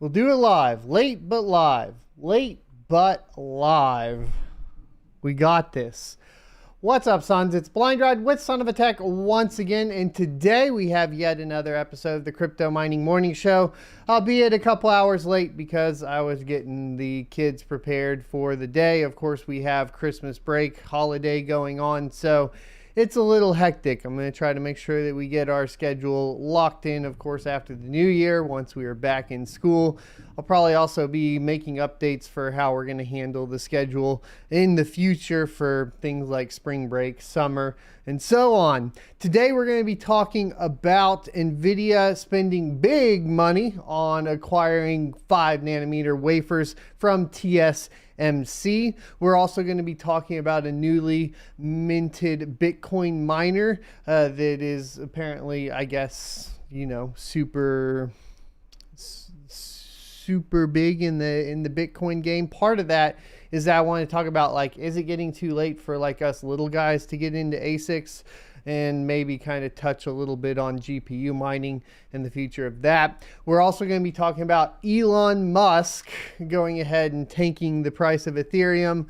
We'll do it live. Late but live. Late but live. We got this. What's up, sons? It's Blind Ride with Son of a Tech once again, and today we have yet another episode of the Crypto Mining Morning Show, albeit a couple hours late because I was getting the kids prepared for the day. Of course, we have Christmas break holiday going on, so it's a little hectic. I'm going to try to make sure that we get our schedule locked in, of course, after the new year, once we are back in school. I'll probably also be making updates for how we're going to handle the schedule in the future for things like spring break, summer, and so on. Today, we're going to be talking about Nvidia spending big money on acquiring 5nm wafers from TSMC. We're also going to be talking about a newly minted Bitcoin miner that is apparently, I guess, you know, super big in the Bitcoin game. Part of that is that I want to talk about, like, is it getting too late for like us little guys to get into ASICs, and maybe kind of touch a little bit on GPU mining and the future of that. We're also going to be talking about Elon Musk going ahead and tanking the price of Ethereum,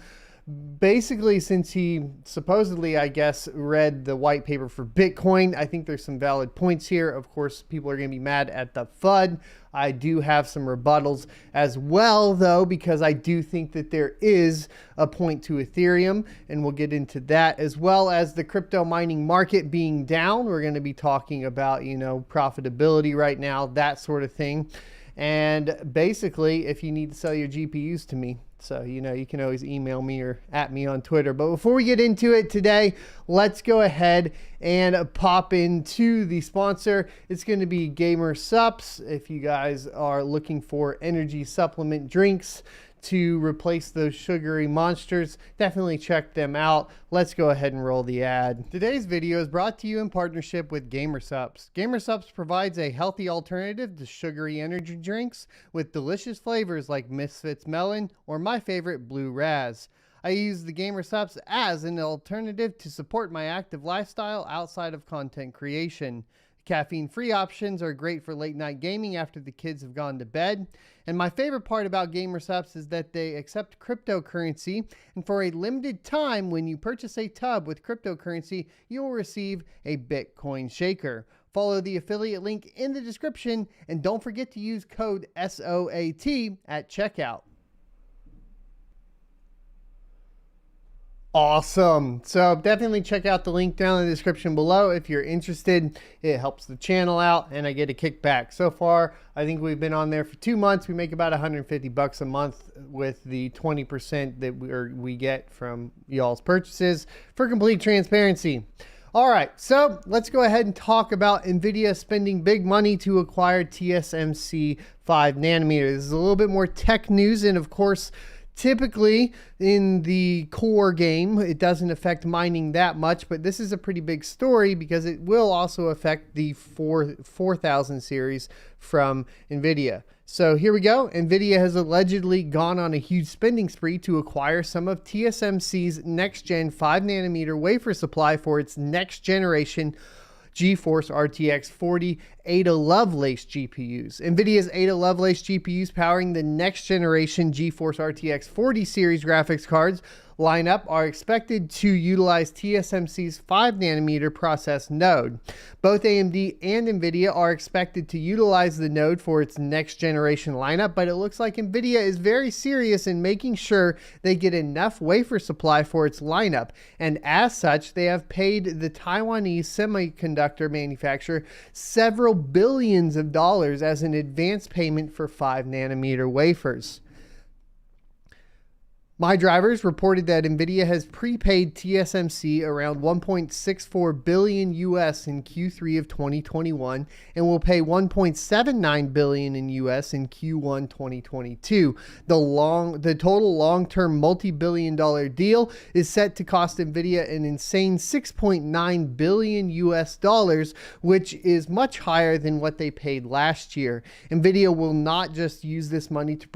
basically since he supposedly, I guess, read the white paper for Bitcoin. I think there's some valid points here. Of course, people are going to be mad at the FUD. I do have some rebuttals as well, though, because I do think that there is a point to Ethereum, and we'll get into that, as well as the crypto mining market being down. We're going to be talking about, you know, profitability right now, that sort of thing. And basically, if you need to sell your GPUs to me, so, you know, you can always email me or at me on Twitter. But before we get into it today, let's go ahead and pop into the sponsor. It's going to be Gamer Sups. If you guys are looking for energy supplement drinks to replace those sugary monsters, definitely check them out. Let's go ahead and roll the ad. Today's video is brought to you in partnership with Gamer Sups. Gamer Sups provides a healthy alternative to sugary energy drinks with delicious flavors like Misfits Melon or my favorite Blue Raz. I use the Gamer Sups as an alternative to support my active lifestyle outside of content creation. Caffeine-free options are great for late-night gaming after the kids have gone to bed. And my favorite part about Gamer Sups is that they accept cryptocurrency, and for a limited time, when you purchase a tub with cryptocurrency, you will receive a Bitcoin shaker. Follow the affiliate link in the description, and don't forget to use code SOAT at checkout. Awesome. So definitely check out the link down in the description below if you're interested. It helps the channel out and I get a kickback. So far, I think we've been on there for 2 months. We make about $150 a month with the 20% that we get from y'all's purchases for complete transparency. All right, so let's go ahead and talk about Nvidia spending big money to acquire TSMC 5nm. This is a little bit more tech news, and of course, typically in the core game, it doesn't affect mining that much, but this is a pretty big story because it will also affect the 4000 series from Nvidia. So here we go. Nvidia has allegedly gone on a huge spending spree to acquire some of TSMC's next-gen 5nm wafer supply for its next-generation GeForce RTX 40 Ada Lovelace GPUs. Nvidia's Ada Lovelace GPUs powering the next generation GeForce RTX 40 series graphics cards lineup are expected to utilize TSMC's 5nm process node. Both AMD and Nvidia are expected to utilize the node for its next generation lineup, but it looks like Nvidia is very serious in making sure they get enough wafer supply for its lineup, and as such, they have paid the Taiwanese semiconductor manufacturer several billions of dollars as an advance payment for 5nm wafers. My Drivers reported that Nvidia has prepaid TSMC around $1.64 billion US in Q3 of 2021 and will pay $1.79 billion in US in Q1 2022. The total long-term multi-billion-dollar deal is set to cost Nvidia an insane $6.9 billion US dollars, which is much higher than what they paid last year. Nvidia will not just use this money to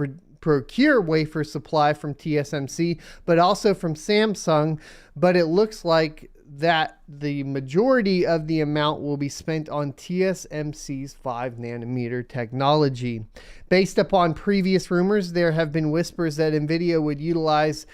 procure wafer supply from TSMC, but also from Samsung. But it looks like that the majority of the amount will be spent on TSMC's 5nm technology. Based upon previous rumors, there have been whispers that Nvidia would utilize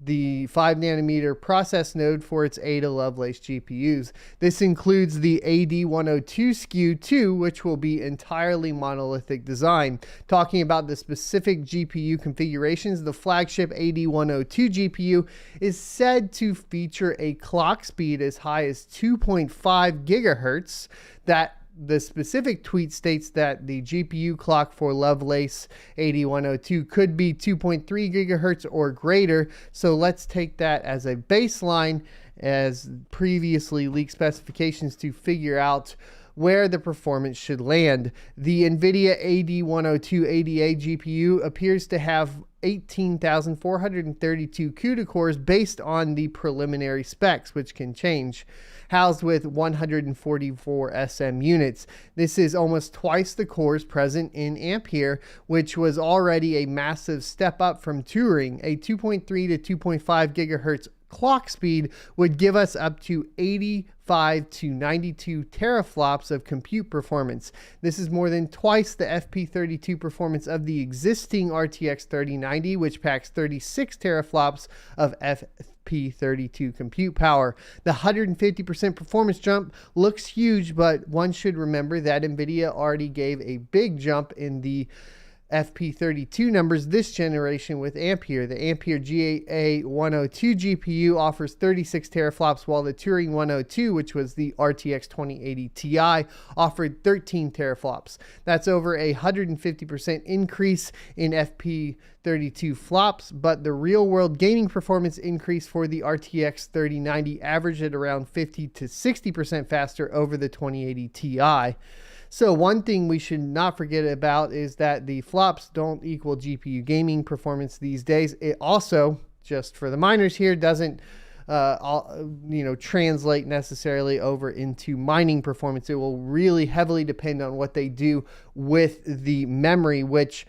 the 5nm process node for its Ada Lovelace GPUs. This includes the AD102 SKU 2, which will be entirely monolithic design. Talking about the specific GPU configurations, the flagship AD102 GPU is said to feature a clock speed as high as 2.5 gigahertz. That the specific tweet states that the GPU clock for Lovelace AD102 could be 2.3 gigahertz or greater. So let's take that as a baseline as previously leaked specifications to figure out where the performance should land. The Nvidia AD102 ADA GPU appears to have 18,432 CUDA cores based on the preliminary specs, which can change, housed with 144 SM units. This is almost twice the cores present in Ampere, which was already a massive step up from Turing. A 2.3 to 2.5 gigahertz clock speed would give us up to 85 to 92 teraflops of compute performance. This is more than twice the FP32 performance of the existing RTX 3090, which packs 36 teraflops of FP32 compute power. The 150% performance jump looks huge, but one should remember that Nvidia already gave a big jump in the FP32 numbers this generation with Ampere. The Ampere GA102 GPU offers 36 teraflops, while the Turing 102, which was the RTX 2080 Ti, offered 13 teraflops. That's over a 150% increase in FP32 flops, but the real-world gaming performance increase for the RTX 3090 averaged at around 50 to 60% faster over the 2080 Ti. So one thing we should not forget about is that the flops don't equal GPU gaming performance these days. It also, just for the miners here, doesn't translate necessarily over into mining performance. It will really heavily depend on what they do with the memory, which,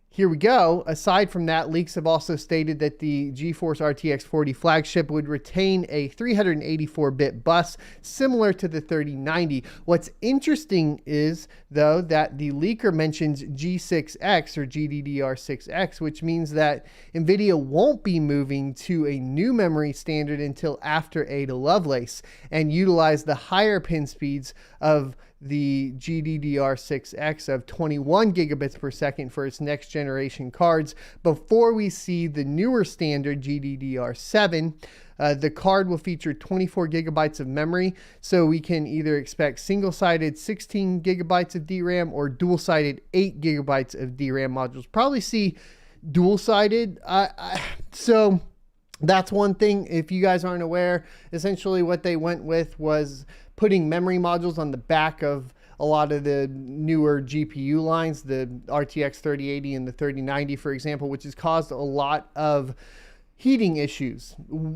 here we go. Aside from that, leaks have also stated that the GeForce RTX 40 flagship would retain a 384-bit bus similar to the 3090. What's interesting is, though, that the leaker mentions G6X or GDDR6X, which means that Nvidia won't be moving to a new memory standard until after Ada Lovelace and utilize the higher pin speeds of the GDDR6X of 21 gigabits per second for its next generation cards before we see the newer standard GDDR7. The card will feature 24 gigabytes of memory, so we can either expect single-sided 16 gigabytes of DRAM or dual-sided 8 gigabytes of DRAM modules. Probably see dual-sided. So that's one thing. If you guys aren't aware, essentially what they went with was putting memory modules on the back of a lot of the newer GPU lines, the RTX 3080 and the 3090, for example, which has caused a lot of heating issues.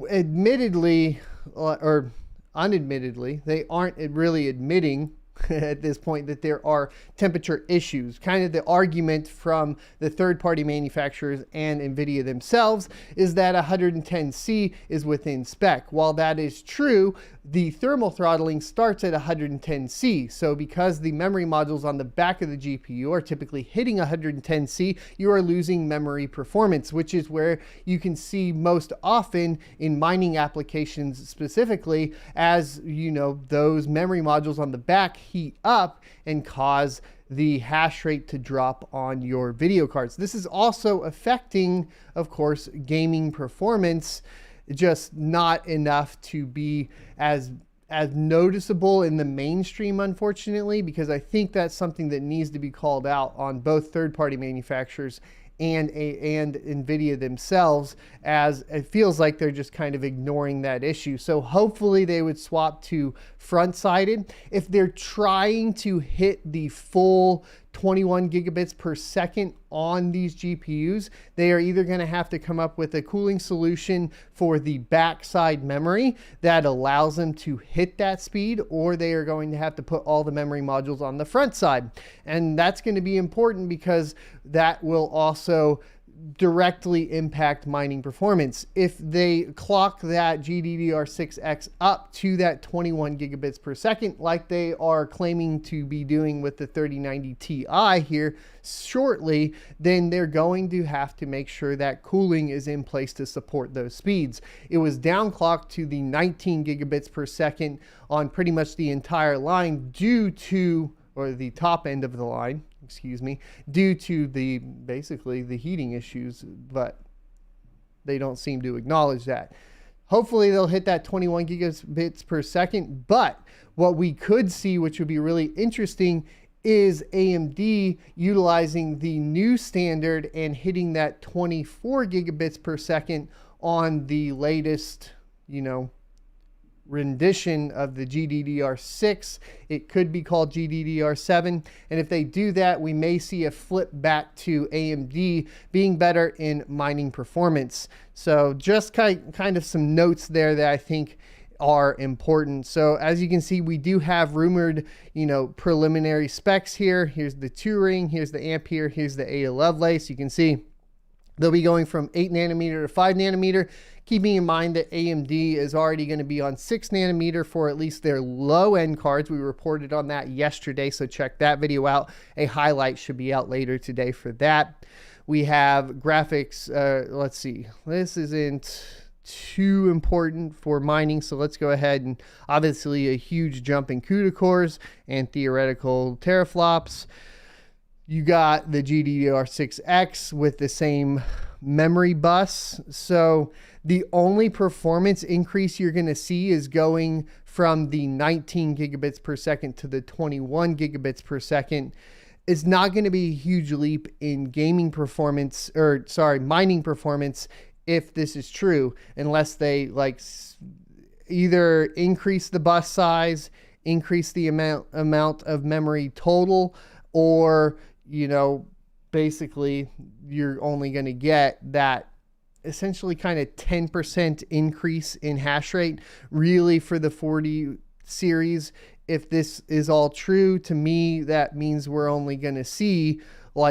Admittedly, or unadmittedly, they aren't really admitting at this point that there are temperature issues. Kind of the argument from the third-party manufacturers and Nvidia themselves is that 110C is within spec. While that is true, the thermal throttling starts at 110C. So because the memory modules on the back of the GPU are typically hitting 110C, you are losing memory performance, which is where you can see most often in mining applications specifically, as you know, those memory modules on the back heat up and cause the hash rate to drop on your video cards. This is also affecting, of course, gaming performance, just not enough to be as noticeable in the mainstream, unfortunately, because I think that's something that needs to be called out on both third-party manufacturers and Nvidia themselves, as it feels like they're just kind of ignoring that issue. So hopefully they would swap to front-sided. If they're trying to hit the full 21 gigabits per second on these GPUs, they are either going to have to come up with a cooling solution for the backside memory that allows them to hit that speed, or they are going to have to put all the memory modules on the front side. And that's going to be important because that will also directly impact mining performance. If they clock that GDDR6X up to that 21 gigabits per second, like they are claiming to be doing with the 3090 Ti here shortly, then they're going to have to make sure that cooling is in place to support those speeds. It was downclocked to the 19 gigabits per second on pretty much the entire line due to, or the top end of the line, excuse me, due to basically the heating issues, but they don't seem to acknowledge that. Hopefully they'll hit that 21 gigabits per second, but what we could see, which would be really interesting, is AMD utilizing the new standard and hitting that 24 gigabits per second on the latest, rendition of the GDDR6. It could be called GDDR7, and if they do that, we may see a flip back to AMD being better in mining performance. So just kind of some notes there that I think are important. So as you can see, we do have rumored, preliminary specs here. Here's the 2-ring, here's the Ampere, here's the Ada Lovelace. You can see they'll be going from 8 nanometer to 5 nanometer, keeping in mind that AMD is already going to be on 6 nanometer for at least their low-end cards. We reported on that yesterday, so check that video out. A highlight should be out later today for that. We have graphics. Let's see. This isn't too important for mining, so let's go ahead and obviously a huge jump in CUDA cores and theoretical teraflops. You got the GDDR6X with the same memory bus. So the only performance increase you're going to see is going from the 19 gigabits per second to the 21 gigabits per second. It's not going to be a huge leap in gaming performance, mining performance, if this is true, unless they either increase the bus size, increase the amount of memory total, or basically you're only going to get that essentially kind of 10% increase in hash rate really for the 40 series. If this is all true, to me, that means we're only going to see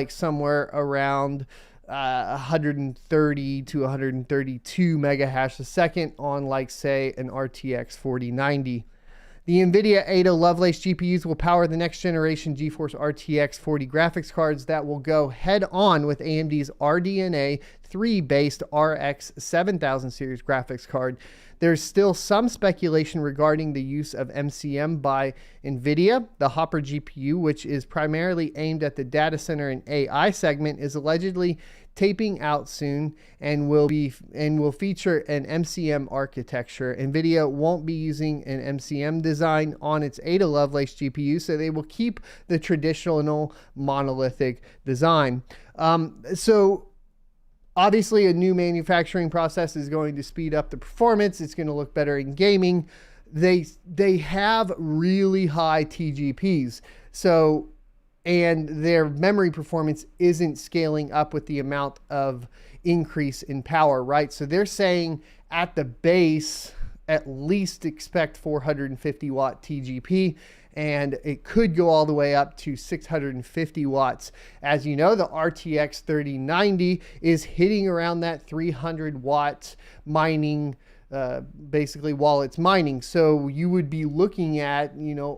somewhere around 130 to 132 mega hash a second on say an RTX 4090. The Nvidia Ada Lovelace GPUs will power the next generation GeForce RTX 40 graphics cards that will go head on with AMD's RDNA 3 based RX 7000 series graphics card. There's still some speculation regarding the use of MCM by Nvidia. The Hopper GPU, which is primarily aimed at the data center and AI segment, is allegedly taping out soon and will feature an MCM architecture. Nvidia won't be using an MCM design on its Ada Lovelace GPU, so they will keep the traditional monolithic design. So obviously a new manufacturing process is going to speed up the performance. It's going to look better in gaming. They have really high TGPs. And their memory performance isn't scaling up with the amount of increase in power, right? So they're saying at the base, at least expect 450 watt TGP, and it could go all the way up to 650 watts. As you know, the RTX 3090 is hitting around that 300 watt mining basically while it's mining. So you would be looking at,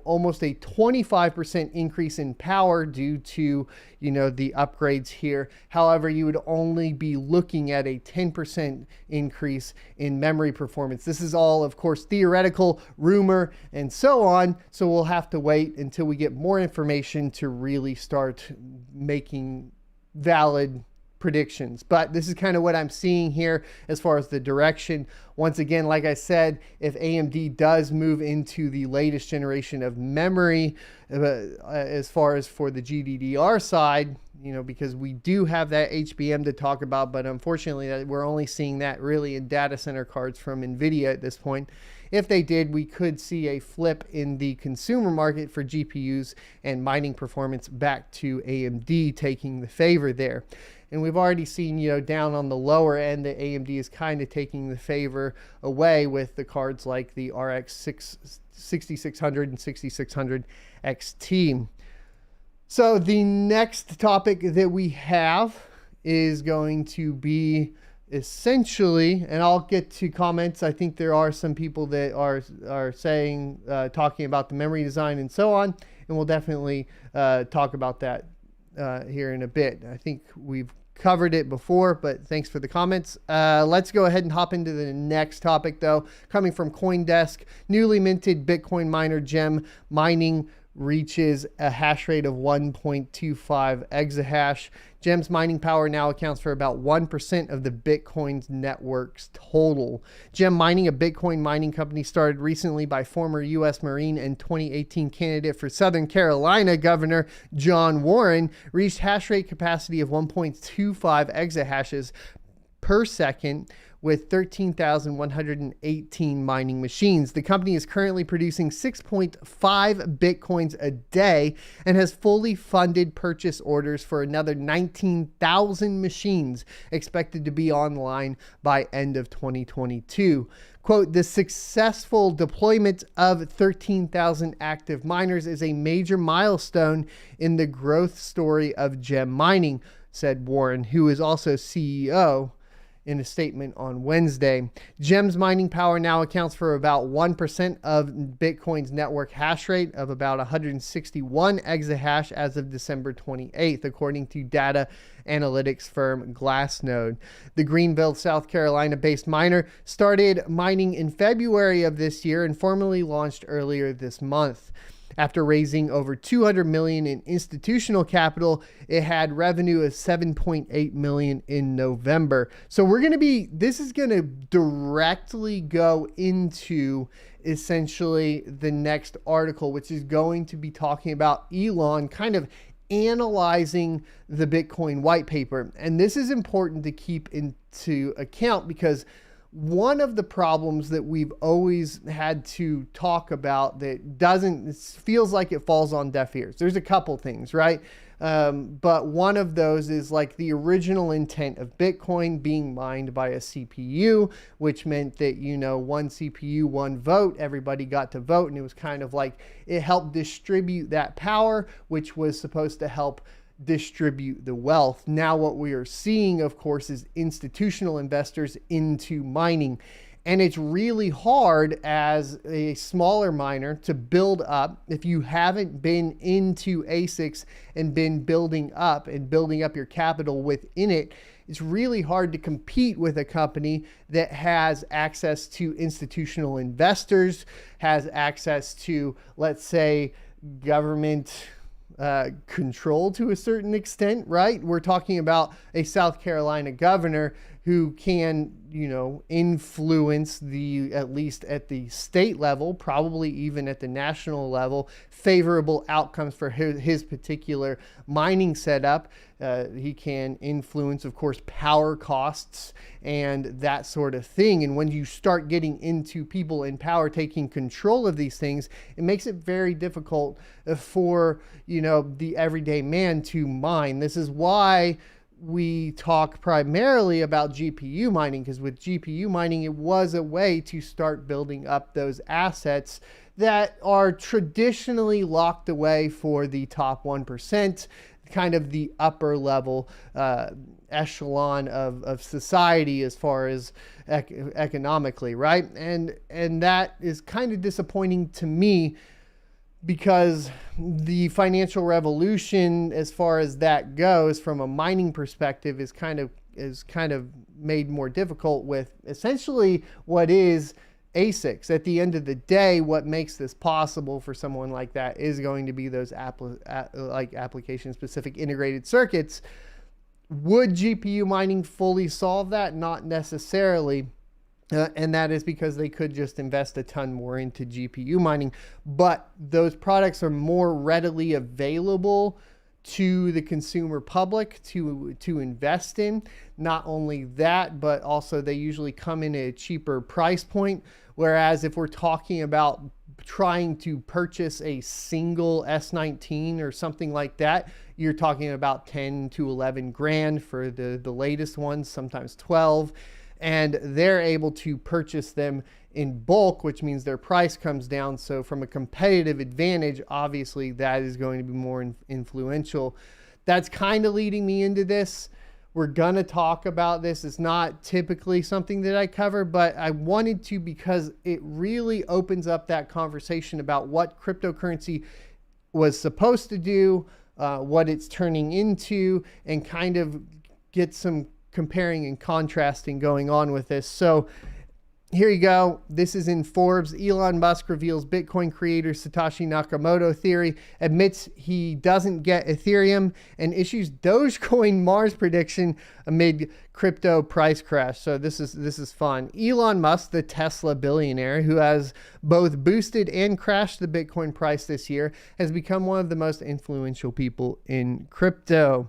almost a 25% increase in power due to, the upgrades here. However, you would only be looking at a 10% increase in memory performance. This is all, of course, theoretical, rumor, and so on. So we'll have to wait until we get more information to really start making valid predictions. But this is kind of what I'm seeing here as far as the direction. Once again, like I said, if AMD does move into the latest generation of memory, as far as for the GDDR side, because we do have that HBM to talk about, but unfortunately we're only seeing that really in data center cards from Nvidia at this point. If they did, we could see a flip in the consumer market for GPUs and mining performance back to AMD taking the favor there. And we've already seen, down on the lower end, that AMD is kind of taking the favor away with the cards like the RX 6600 and 6600 XT. So the next topic that we have is going to be essentially, and I'll get to comments. I think there are some people that are saying, talking about the memory design and so on, and we'll definitely talk about that here in a bit. I think we've covered it before, but thanks for the comments. Let's go ahead and hop into the next topic, though. Coming from CoinDesk, newly minted Bitcoin miner Gem mining reaches a hash rate of 1.25 exahash. Gem's mining power now accounts for about 1% of the Bitcoin's network's total. Gem Mining, a Bitcoin mining company started recently by former U.S. Marine and 2018 candidate for Southern Carolina Governor John Warren, reached hash rate capacity of 1.25 exahashes per second with 13,118 mining machines. The company is currently producing 6.5 Bitcoins a day and has fully funded purchase orders for another 19,000 machines expected to be online by end of 2022. Quote, the successful deployment of 13,000 active miners is a major milestone in the growth story of Gem Mining, said Warren, who is also CEO, in a statement on Wednesday. Gem's mining power now accounts for about 1% of Bitcoin's network hash rate of about 161 exahash as of December 28th, according to data analytics firm Glassnode. The Greenville, South Carolina-based miner started mining in February of this year and formally launched earlier this month. After raising over $200 million in institutional capital, it had revenue of $7.8 million in November. So this is going to directly go into essentially the next article, which is going to be talking about Elon kind of analyzing the Bitcoin white paper. And this is important to keep into account because one of the problems that we've always had to talk about that feels like it falls on deaf ears. There's a couple things, right? But one of those is like the original intent of Bitcoin being mined by a CPU, which meant that, one CPU, one vote, everybody got to vote. And it was kind of like it helped distribute that power, which was supposed to help distribute the wealth. Now what we are seeing, of course, is institutional investors into mining. And it's really hard as a smaller miner to build up. If you haven't been into ASICs and been building up your capital within it, it's really hard to compete with a company that has access to institutional investors, has access to, let's say, government control to a certain extent, right? We're talking about a South Carolina governor who can, influence at least at the state level, probably even at the national level, favorable outcomes for his particular mining setup. He can influence, of course, power costs and that sort of thing. And when you start getting into people in power taking control of these things, it makes it very difficult for, the everyday man to mine. This is why we talk primarily about GPU mining, because with GPU mining, it was a way to start building up those assets that are traditionally locked away for the top 1%, kind of the upper level echelon of society as far as economically, right? And that is kind of disappointing to me, because the financial revolution, as far as that goes, from a mining perspective, is kind of made more difficult with essentially what is ASICs. At the end of the day, what makes this possible for someone like that is going to be those application-specific integrated circuits. Would GPU mining fully solve that? Not necessarily. And that is because they could just invest a ton more into GPU mining, but those products are more readily available to the consumer public to invest in. Not only that, but also they usually come in at a cheaper price point. Whereas if we're talking about trying to purchase a single S19 or something like that, you're talking about 10 to 11 grand for the latest ones, sometimes 12. And they're able to purchase them in bulk, which means their price comes down. So from a competitive advantage, obviously that is going to be more influential. That's kind of leading me into this. We're going to talk about this. It's not typically something that I cover, but I wanted to because it really opens up that conversation about what cryptocurrency was supposed to do, what it's turning into, and kind of get some comparing and contrasting going on with this. So here you go. This is in Forbes. Elon Musk reveals Bitcoin creator Satoshi Nakamoto theory, admits he doesn't get Ethereum, and issues Dogecoin Mars prediction amid crypto price crash. So this is fun. Elon Musk, the Tesla billionaire who has both boosted and crashed the Bitcoin price this year, has become one of the most influential people in crypto.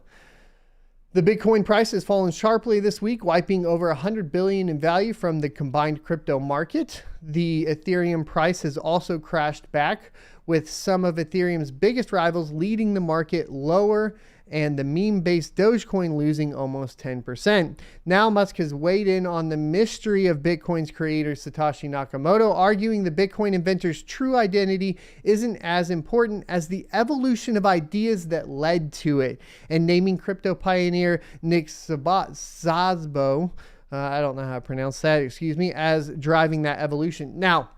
The Bitcoin price has fallen sharply this week, wiping over 100 billion in value from the combined crypto market. The Ethereum price has also crashed back, with some of Ethereum's biggest rivals leading the market lower and the meme-based Dogecoin losing almost 10%. Now Musk has weighed in on the mystery of Bitcoin's creator Satoshi Nakamoto, arguing the Bitcoin inventor's true identity isn't as important as the evolution of ideas that led to it, and naming crypto pioneer Nick Szabo, I don't know how to pronounce that, excuse me, as driving that evolution. Now,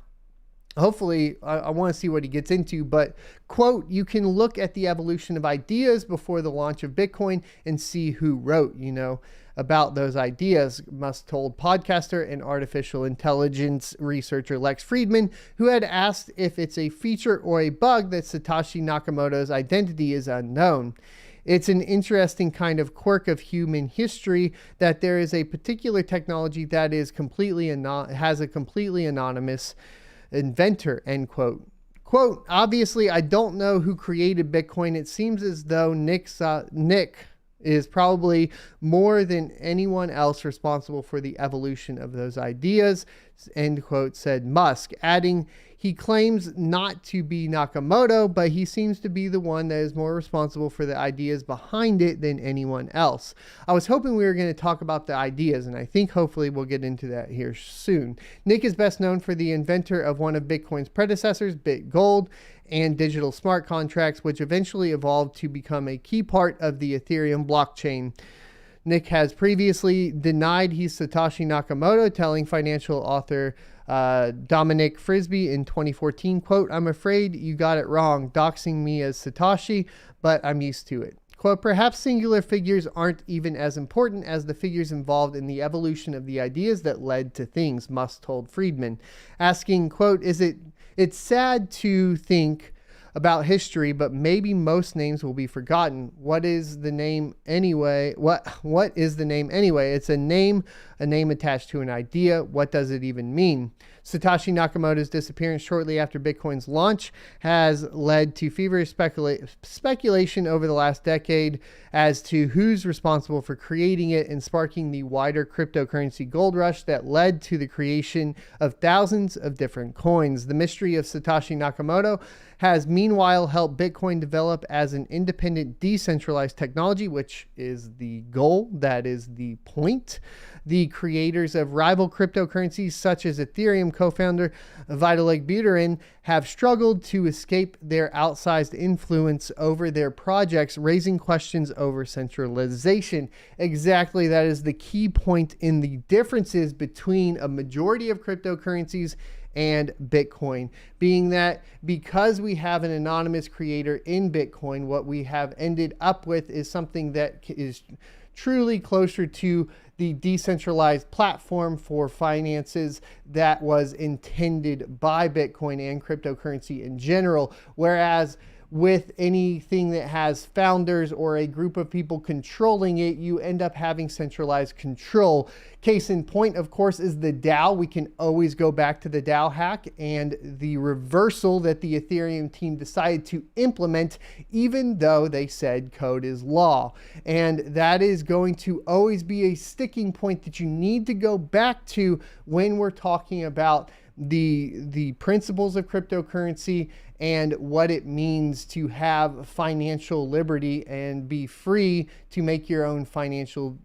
hopefully, I want to see what he gets into, but quote, you can look at the evolution of ideas before the launch of Bitcoin and see who wrote, about those ideas, Musk told podcaster and artificial intelligence researcher Lex Friedman, who had asked if it's a feature or a bug that Satoshi Nakamoto's identity is unknown. It's an interesting kind of quirk of human history that there is a particular technology that is has a completely anonymous inventor, end quote. Quote, obviously, I don't know who created Bitcoin. It seems as though Nick is probably more than anyone else responsible for the evolution of those ideas, end quote, said Musk, adding he claims not to be Nakamoto, but he seems to be the one that is more responsible for the ideas behind it than anyone else. I was hoping we were going to talk about the ideas, and I think hopefully we'll get into that here soon. Nick is best known for the inventor of one of Bitcoin's predecessors, BitGold, and digital smart contracts, which eventually evolved to become a key part of the Ethereum blockchain. Nick has previously denied he's Satoshi Nakamoto, telling financial author Dominic Frisby in 2014, quote, I'm afraid you got it wrong, doxing me as Satoshi, but I'm used to it. Quote, perhaps singular figures aren't even as important as the figures involved in the evolution of the ideas that led to things, Musk told Friedman, asking, quote, it's sad to think about history, but maybe most names will be forgotten. What is the name anyway? What is the name anyway? It's a name attached to an idea. What does it even mean? Satoshi Nakamoto's disappearance shortly after Bitcoin's launch has led to feverish speculation over the last decade as to who's responsible for creating it and sparking the wider cryptocurrency gold rush that led to the creation of thousands of different coins. The mystery of Satoshi Nakamoto has meanwhile helped Bitcoin develop as an independent, decentralized technology, which is the goal, that is the point. The creators of rival cryptocurrencies such as Ethereum co-founder Vitalik Buterin have struggled to escape their outsized influence over their projects, raising questions over centralization. Exactly, that is the key point in the differences between a majority of cryptocurrencies and Bitcoin, being that because we have an anonymous creator in Bitcoin, what we have ended up with is something that is truly closer to the decentralized platform for finances that was intended by Bitcoin and cryptocurrency in general. Whereas with anything that has founders or a group of people controlling it, you end up having centralized control. Case in point, of course, is the DAO. We can always go back to the DAO hack and the reversal that the Ethereum team decided to implement, even though they said code is law. And that is going to always be a sticking point that you need to go back to when we're talking about the principles of cryptocurrency and what it means to have financial liberty and be free to make your own financial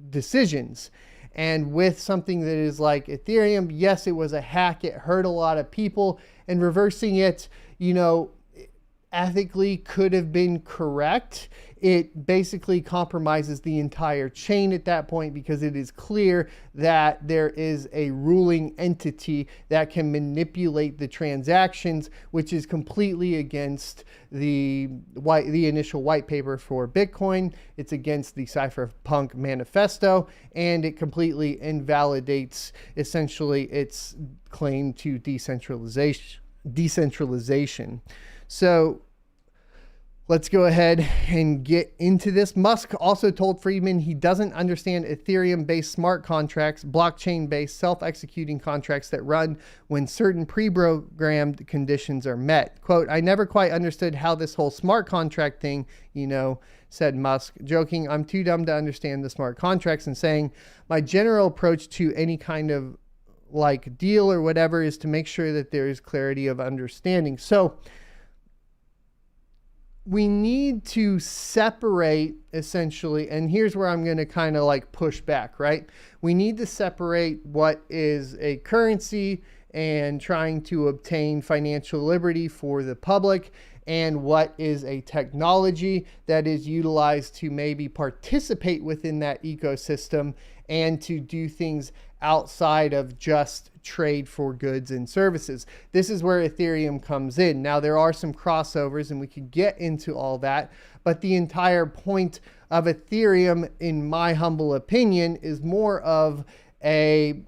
decisions. And with something that is like Ethereum, yes, it was a hack. It hurt a lot of people, and reversing it, ethically could have been correct, it basically compromises the entire chain at that point, because it is clear that there is a ruling entity that can manipulate the transactions, which is completely against the initial white paper for Bitcoin. It's against the Cypherpunk manifesto, and it completely invalidates essentially its claim to decentralization. So let's go ahead and get into this. Musk also told Friedman he doesn't understand Ethereum-based smart contracts, blockchain-based self-executing contracts that run when certain pre-programmed conditions are met. Quote, "I never quite understood how this whole smart contract thing, said Musk, joking, I'm too dumb to understand the smart contracts, and saying my general approach to any kind of like deal or whatever is to make sure that there is clarity of understanding." So we need to separate essentially, and here's where I'm going to kind of like push back, right? We need to separate what is a currency and trying to obtain financial liberty for the public, and what is a technology that is utilized to maybe participate within that ecosystem and to do things outside of just trade for goods and services. This is where Ethereum comes in. Now, there are some crossovers and we could get into all that, but the entire point of Ethereum, in my humble opinion, is more of a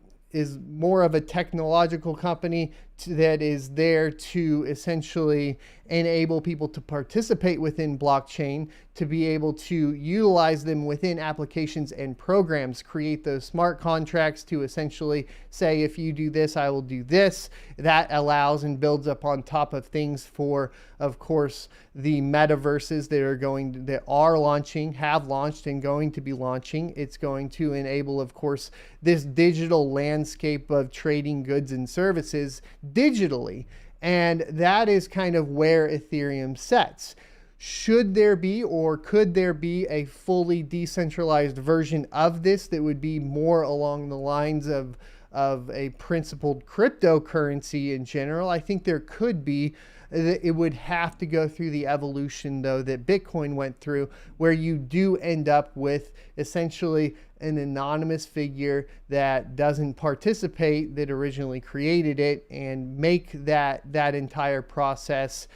technological company that is there to essentially enable people to participate within blockchain, to be able to utilize them within applications and programs, create those smart contracts to essentially say, if you do this, I will do this. That allows and builds up on top of things for, of course, the metaverses that are launching, have launched, and going to be launching. It's going to enable, of course, this digital landscape of trading goods and services digitally. And that is kind of where Ethereum sets. Should there be, or could there be, a fully decentralized version of this that would be more along the lines of a principled cryptocurrency in general? I think there could be. It would have to go through the evolution, though, that Bitcoin went through, where you do end up with essentially an anonymous figure that doesn't participate, that originally created it, and make that entire process,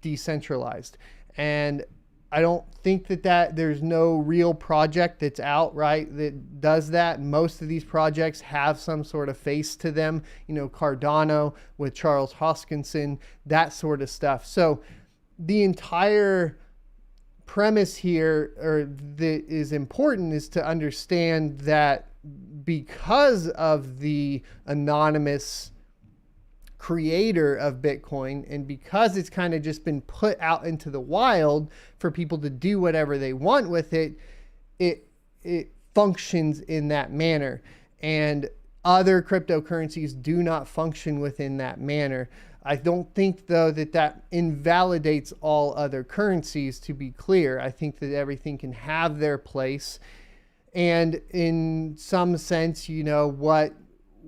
decentralized. And I don't think that there's no real project that's out, right, that does that. Most of these projects have some sort of face to them, Cardano with Charles Hoskinson, that sort of stuff. So the entire premise here, or that is important, is to understand that because of the anonymous creator of Bitcoin, and because it's kind of just been put out into the wild for people to do whatever they want with it, it functions in that manner. And other cryptocurrencies do not function within that manner. I don't think, though, that invalidates all other currencies, to be clear. I think that everything can have their place. And in some sense,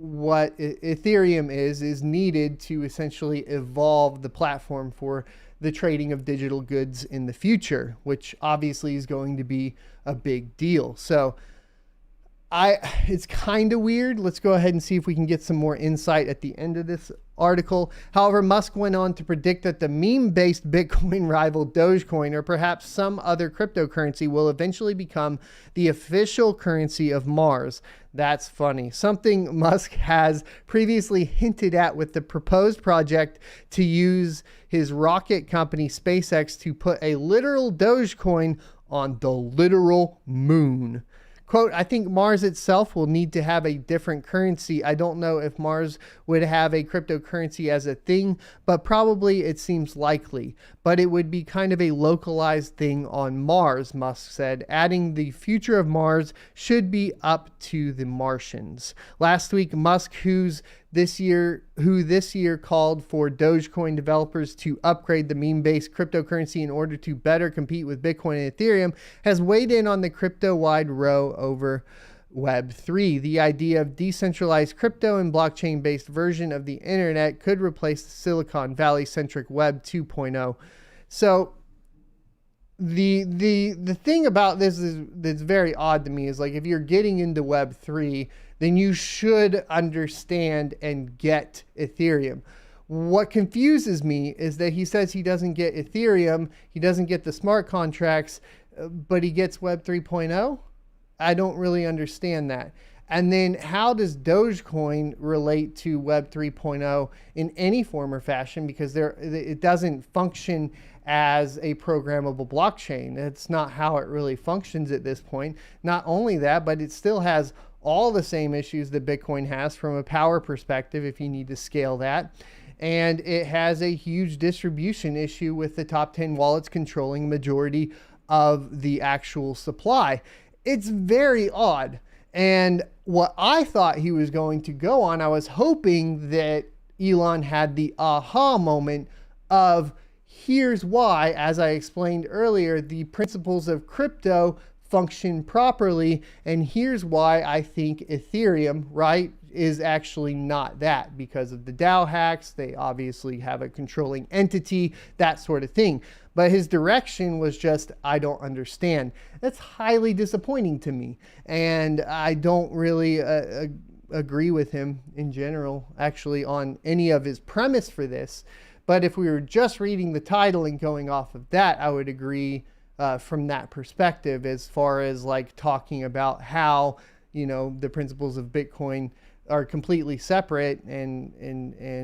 what Ethereum is needed to essentially evolve the platform for the trading of digital goods in the future, which obviously is going to be a big deal. So it's kind of weird. Let's go ahead and see if we can get some more insight at the end of this article. However, Musk went on to predict that the meme-based Bitcoin rival Dogecoin, or perhaps some other cryptocurrency, will eventually become the official currency of Mars. That's funny. Something Musk has previously hinted at with the proposed project to use his rocket company SpaceX to put a literal Dogecoin on the literal moon. Quote, "I think Mars itself will need to have a different currency. I don't know if Mars would have a cryptocurrency as a thing, but probably it seems likely. But it would be kind of a localized thing on Mars," Musk said, adding the future of Mars should be up to the Martians. Last week, Musk, who this year called for Dogecoin developers to upgrade the meme-based cryptocurrency in order to better compete with Bitcoin and Ethereum, has weighed in on the crypto-wide row over Web3. The idea of decentralized crypto and blockchain-based version of the internet could replace the Silicon Valley-centric Web 2.0. So the thing about this is that's very odd to me is like if you're getting into Web3, then you should understand and get Ethereum. What confuses me is that he says he doesn't get Ethereum, he doesn't get the smart contracts, but he gets Web 3.0. I don't really understand that. And then how does Dogecoin relate to Web 3.0 in any form or fashion? Because it doesn't function as a programmable blockchain. That's not how it really functions at this point. Not only that, but it still has all the same issues that Bitcoin has from a power perspective if you need to scale that. And it has a huge distribution issue with the top 10 wallets controlling majority of the actual supply. It's very odd. And what I thought he was going to go on, I was hoping that Elon had the aha moment of here's why, as I explained earlier, the principles of crypto function properly. And here's why I think Ethereum, right, is actually not that because of the DAO hacks. They obviously have a controlling entity, that sort of thing. But his direction was just, I don't understand. That's highly disappointing to me. And I don't really agree with him in general, actually, on any of his premise for this. But if we were just reading the title and going off of that, I would agree from that perspective as far as like talking about how, you know, the principles of Bitcoin are completely separate and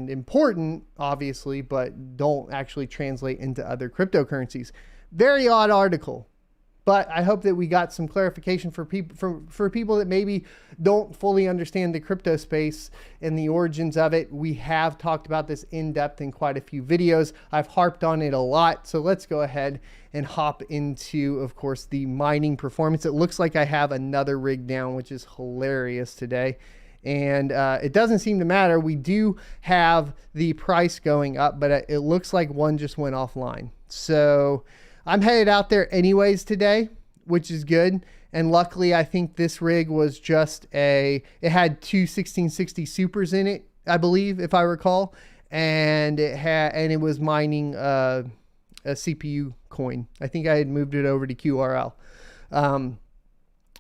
important, obviously, but don't actually translate into other cryptocurrencies. Very odd article, but I hope that we got some clarification for people that maybe don't fully understand the crypto space and the origins of it. We have talked about this in depth in quite a few videos. I've harped on it a lot, so let's go ahead and hop into, of course, the mining performance. It looks like I have another rig down, which is hilarious today. And it doesn't seem to matter. We do have the price going up, but it looks like one just went offline. So I'm headed out there anyways today, which is good. And luckily, I think this rig was just it had two 1660 supers in it, I believe, if I recall. And it was mining a CPU coin. I think I had moved it over to QRL.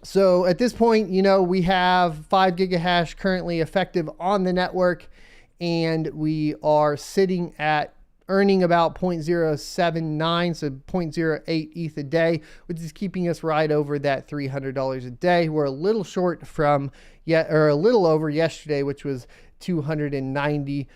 So at this point, you know, we have 5 gigahash currently effective on the network, and we are sitting at earning about 0.079, so 0.08 ETH a day, which is keeping us right over that $300 a day. We're a little short from a little over yesterday, which was 290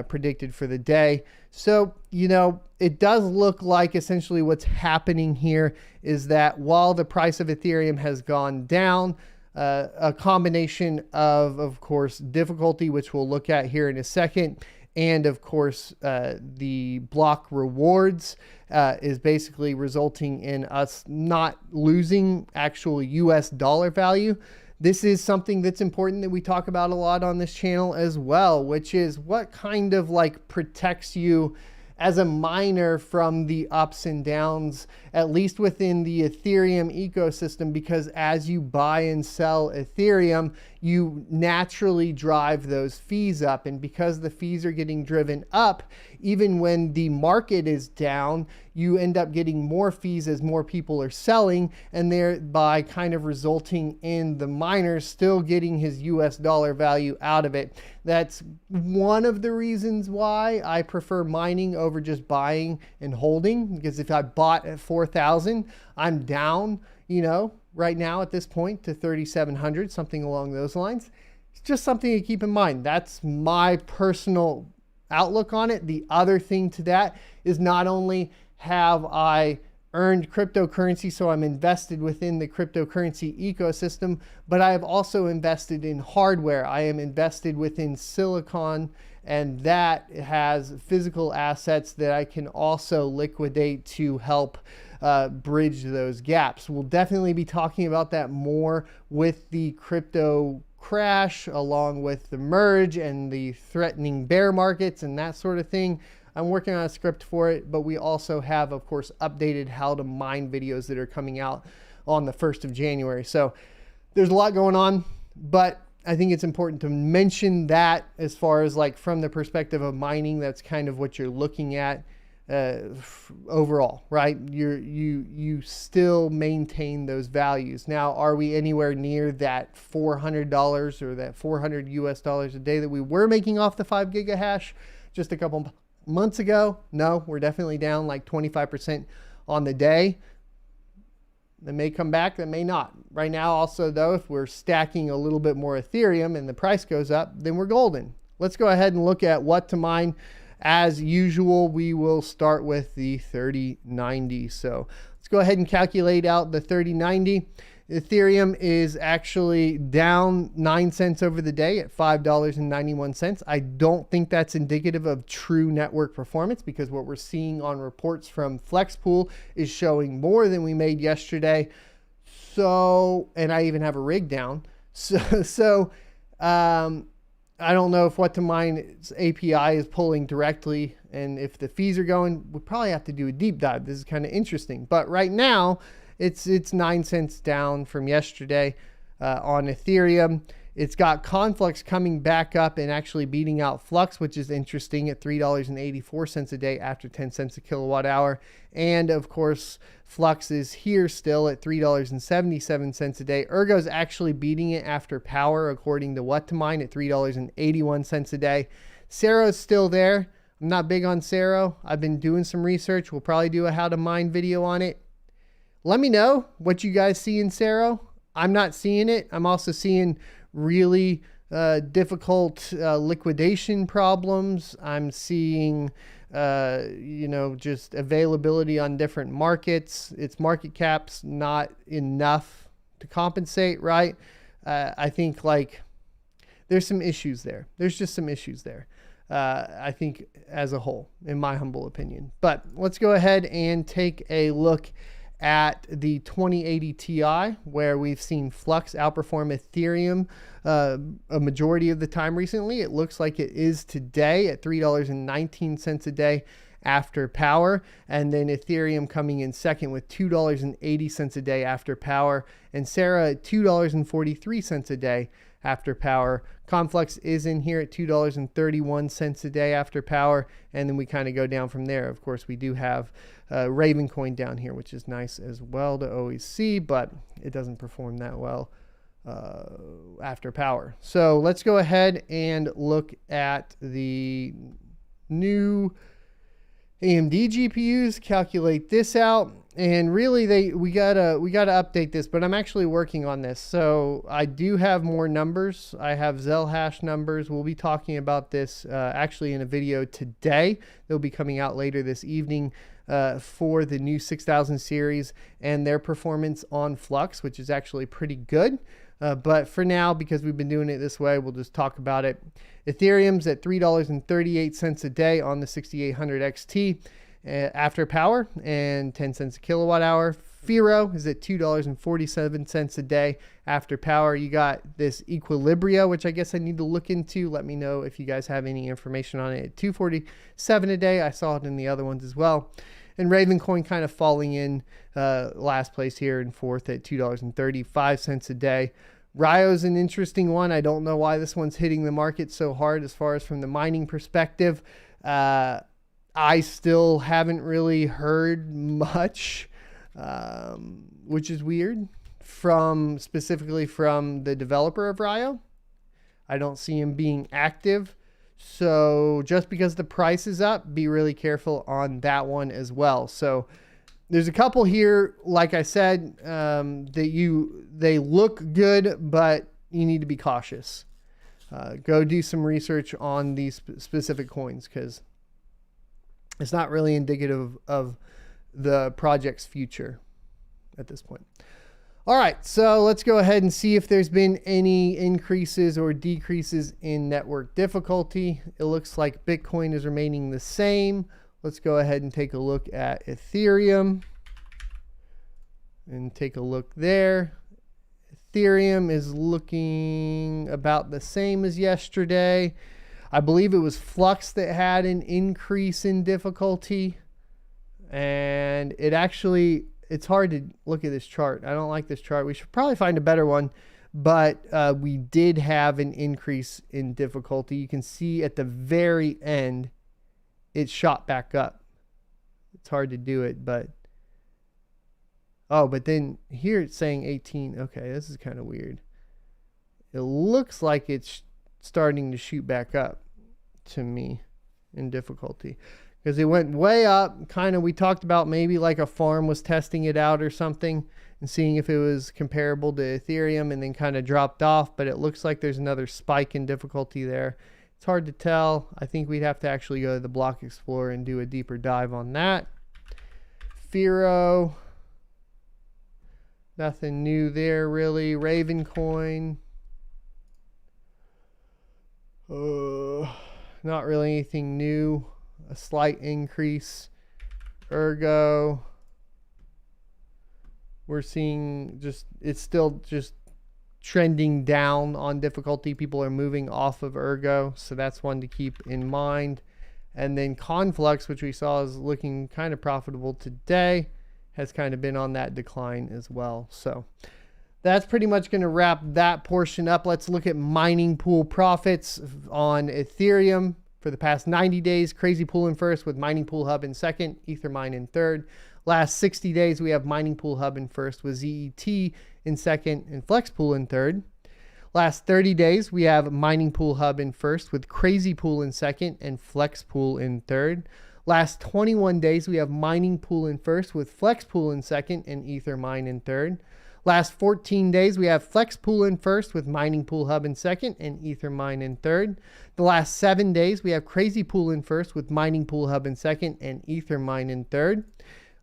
predicted for the day. So, you know, it does look like essentially what's happening here is that while the price of Ethereum has gone down, a combination of course, difficulty, which we'll look at here in a second, and of course, the block rewards is basically resulting in us not losing actual US dollar value. This is something that's important that we talk about a lot on this channel as well, which is what kind of like protects you as a miner from the ups and downs, at least within the Ethereum ecosystem, because as you buy and sell Ethereum, you naturally drive those fees up. And because the fees are getting driven up, even when the market is down, you end up getting more fees as more people are selling, and thereby kind of resulting in the miner still getting his US dollar value out of it. That's one of the reasons why I prefer mining over just buying and holding, because if I bought at 4,000, I'm down, you know, right now at this point to 3,700, something along those lines. It's just something to keep in mind. That's my personal outlook on it. The other thing to that is not only have I earned cryptocurrency, so I'm invested within the cryptocurrency ecosystem, but I have also invested in hardware. I am invested within silicon, and that has physical assets that I can also liquidate to help bridge those gaps. We'll definitely be talking about that more with the crypto crash, along with the merge and the threatening bear markets and that sort of thing. I'm working on a script for it, but we also have, of course, updated how to mine videos that are coming out on the 1st of January. So there's a lot going on, but I think it's important to mention that as far as like from the perspective of mining, that's kind of what you're looking at. overall, right? You still maintain those values. Now, are we anywhere near that $400 or that 400 US dollars a day that we were making off the 5 gigahash just a couple months ago? No, we're definitely down like 25% on the day. That may come back, that may not. Right now, also though, if we're stacking a little bit more Ethereum and the price goes up, then we're golden. Let's go ahead and look at what to mine. As usual, we will start with the 3090. So let's go ahead and calculate out the 3090. Ethereum is actually down 9 cents over the day at $5.91. I don't think that's indicative of true network performance, because what we're seeing on reports from Flexpool is showing more than we made yesterday. So, and I even have a rig down. So I don't know if what to mine's API is pulling directly, and if the fees are going, we'll probably have to do a deep dive. This is kind of interesting, but right now it's 9 cents down from yesterday on Ethereum. It's got Conflux coming back up and actually beating out Flux, which is interesting, at $3.84 a day after 10 cents a kilowatt hour. And of course, Flux is here still at $3.77 a day. Ergo is actually beating it after Power, according to what to mine, at $3.81 a day. Cero is still there. I'm not big on Cero. I've been doing some research. We'll probably do a how to mine video on it. Let me know what you guys see in Cero. I'm not seeing it. I'm also seeing really difficult liquidation problems. I'm seeing, just availability on different markets. Its market cap's not enough to compensate, right? I think like there's some issues there. There's just some issues there. I think as a whole, in my humble opinion. But let's go ahead and take a look at the 2080 Ti, where we've seen Flux outperform Ethereum a majority of the time recently. It looks like it is today at $3.19 a day after Power, and then Ethereum coming in second with $2.80 a day after Power, and Sarah at $2.43 a day after Power. Conflux is in here at $2.31 a day after Power, and then we kind of go down from there. Of course, we do have Ravencoin down here, which is nice as well to always see, but it doesn't perform that well after Power. So let's go ahead and look at the new AMD GPUs, calculate this out. And really we gotta update this, but I'm actually working on this. So I do have more numbers. I have Zelhash numbers. We'll be talking about this actually in a video today. They'll be coming out later this evening for the new 6000 series and their performance on Flux, which is actually pretty good. But for now, because we've been doing it this way, we'll just talk about it. Ethereum's at $3.38 a day on the 6800 XT after Power, and 10 cents a kilowatt hour. Firo is at $2.47 a day after Power. You got this Equilibria, which I guess I need to look into. Let me know if you guys have any information on it. At $2.47 a day. I saw it in the other ones as well. And Ravencoin kind of falling in last place here in fourth at $2.35 a day. Rio's an interesting one. I don't know why this one's hitting the market so hard as far as from the mining perspective. I still haven't really heard much, which is weird, specifically from the developer of Rio. I don't see him being active. So just because the price is up, be really careful on that one as well. So there's a couple here, like I said, they look good, but you need to be cautious. Go do some research on these specific coins, because it's not really indicative of the project's future at this point. All right, so let's go ahead and see if there's been any increases or decreases in network difficulty. It looks like Bitcoin is remaining the same. Let's go ahead and take a look at Ethereum and take a look there. Ethereum is looking about the same as yesterday. I believe it was Flux that had an increase in difficulty, and it's hard to look at this chart. I don't like this chart. We should probably find a better one, but we did have an increase in difficulty. You can see at the very end, it shot back up. It's hard to do it, but oh, but then here it's saying 18. Okay, this is kind of weird. It looks like it's starting to shoot back up to me in difficulty, because it went way up. Kind of, we talked about maybe like a farm was testing it out or something and seeing if it was comparable to Ethereum, and then kind of dropped off. But it looks like there's another spike in difficulty there. It's hard to tell. I think we'd have to actually go to the Block Explorer and do a deeper dive on that. Firo, nothing new there really. Ravencoin, not really anything new. A slight increase. Ergo, we're seeing just, it's still just trending down on difficulty. People are moving off of Ergo, so that's one to keep in mind. And then Conflux, which we saw is looking kind of profitable today, has kind of been on that decline as well. So that's pretty much going to wrap that portion up. Let's look at mining pool profits on Ethereum for the past 90 days. Crazy Pool in first, with Mining Pool Hub in second, Ethermine in third. Last 60 days, we have Mining Pool Hub in first, with ZET in second and Flex Pool in third. Last 30 days, we have Mining Pool Hub in first, with Crazy Pool in second and Flex Pool in third. Last 21 days, we have Mining Pool in first, with Flex Pool in second and Ethermine in third. Last 14 days, we have Flex Pool in first, with Mining Pool Hub in second and Ethermine in third. The last 7 days, we have Crazy Pool in first, with Mining Pool Hub in second and Ethermine in third.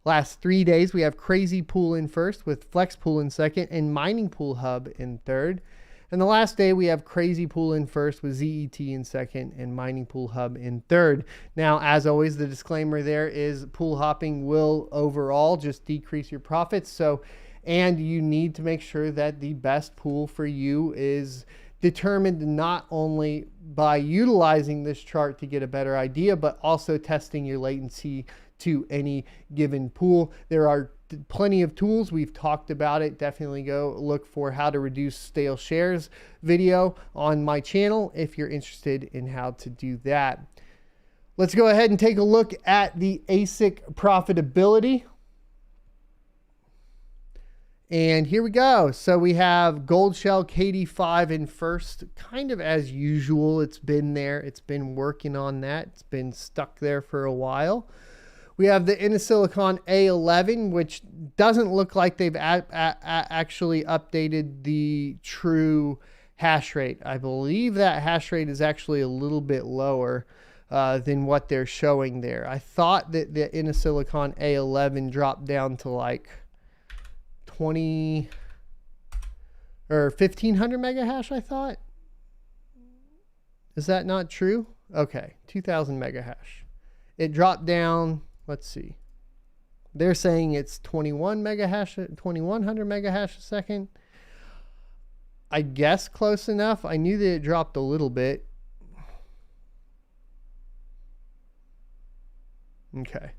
Last 3 days, we have Crazy Pool in first, with Flex Pool in second and Mining Pool Hub in third. And the last day, we have Crazy Pool in first, with ZET in second and Mining Pool Hub in third. Now, as always, the disclaimer there is pool hopping will overall just decrease your profits. So, and you need to make sure that the best pool for you is determined not only by utilizing this chart to get a better idea, but also testing your latency to any given pool. There are plenty of tools. We've talked about it. Definitely go look for how to reduce stale shares video on my channel if you're interested in how to do that. Let's go ahead and take a look at the ASIC profitability. And here we go. So we have Gold Shell KD5 in first, kind of as usual. It's been there. It's been working on that. It's been stuck there for a while. We have the Inosilicon A11, which doesn't look like they've actually updated the true hash rate. I believe that hash rate is actually a little bit lower than what they're showing there. I thought that the Inosilicon A11 dropped down to like 20 or 1500 mega hash, I thought. Is that not true? Okay, 2000 mega hash. It dropped down, let's see. They're saying it's 21 mega hash, 2100 mega hash a second. I guess close enough. I knew that it dropped a little bit. Okay.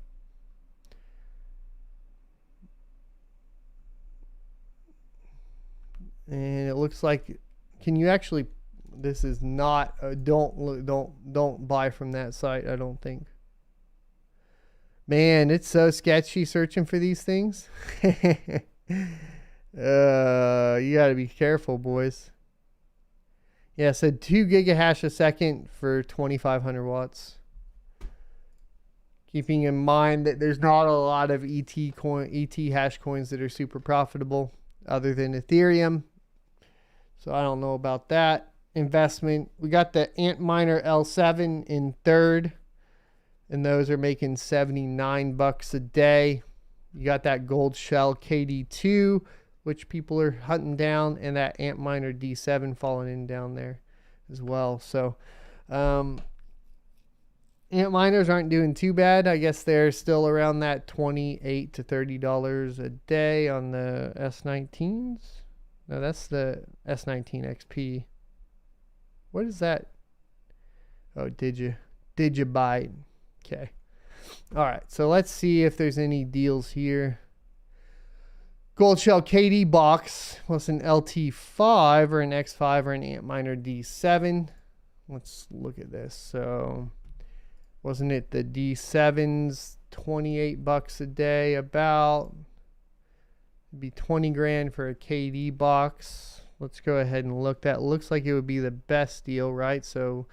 And it looks like, can you actually, this is not, don't buy from that site, I don't think. Man, it's so sketchy searching for these things. You gotta be careful, boys. Yeah, so 2 gigahash a second for 2500 watts. Keeping in mind that there's not a lot of ET hash coins that are super profitable other than Ethereum. So I don't know about that. Investment, we got the Antminer L7 in third, and those are making 79 bucks a day. You got that Gold Shell KD2, which people are hunting down, and that Antminer D7 falling in down there as well. So Antminers aren't doing too bad. I guess they're still around that $28 to $30 a day on the S19s. No, that's the S19 XP. What is that? Oh, Digibyte. Okay. All right. So let's see if there's any deals here. Gold Shell KD box. What's an LT5 or an X5 or an Antminer D7? Let's look at this. So wasn't it the D7's 28 bucks a day, about. It'd be 20 grand for a KD box. Let's go ahead and look. That looks like it would be the best deal, right? So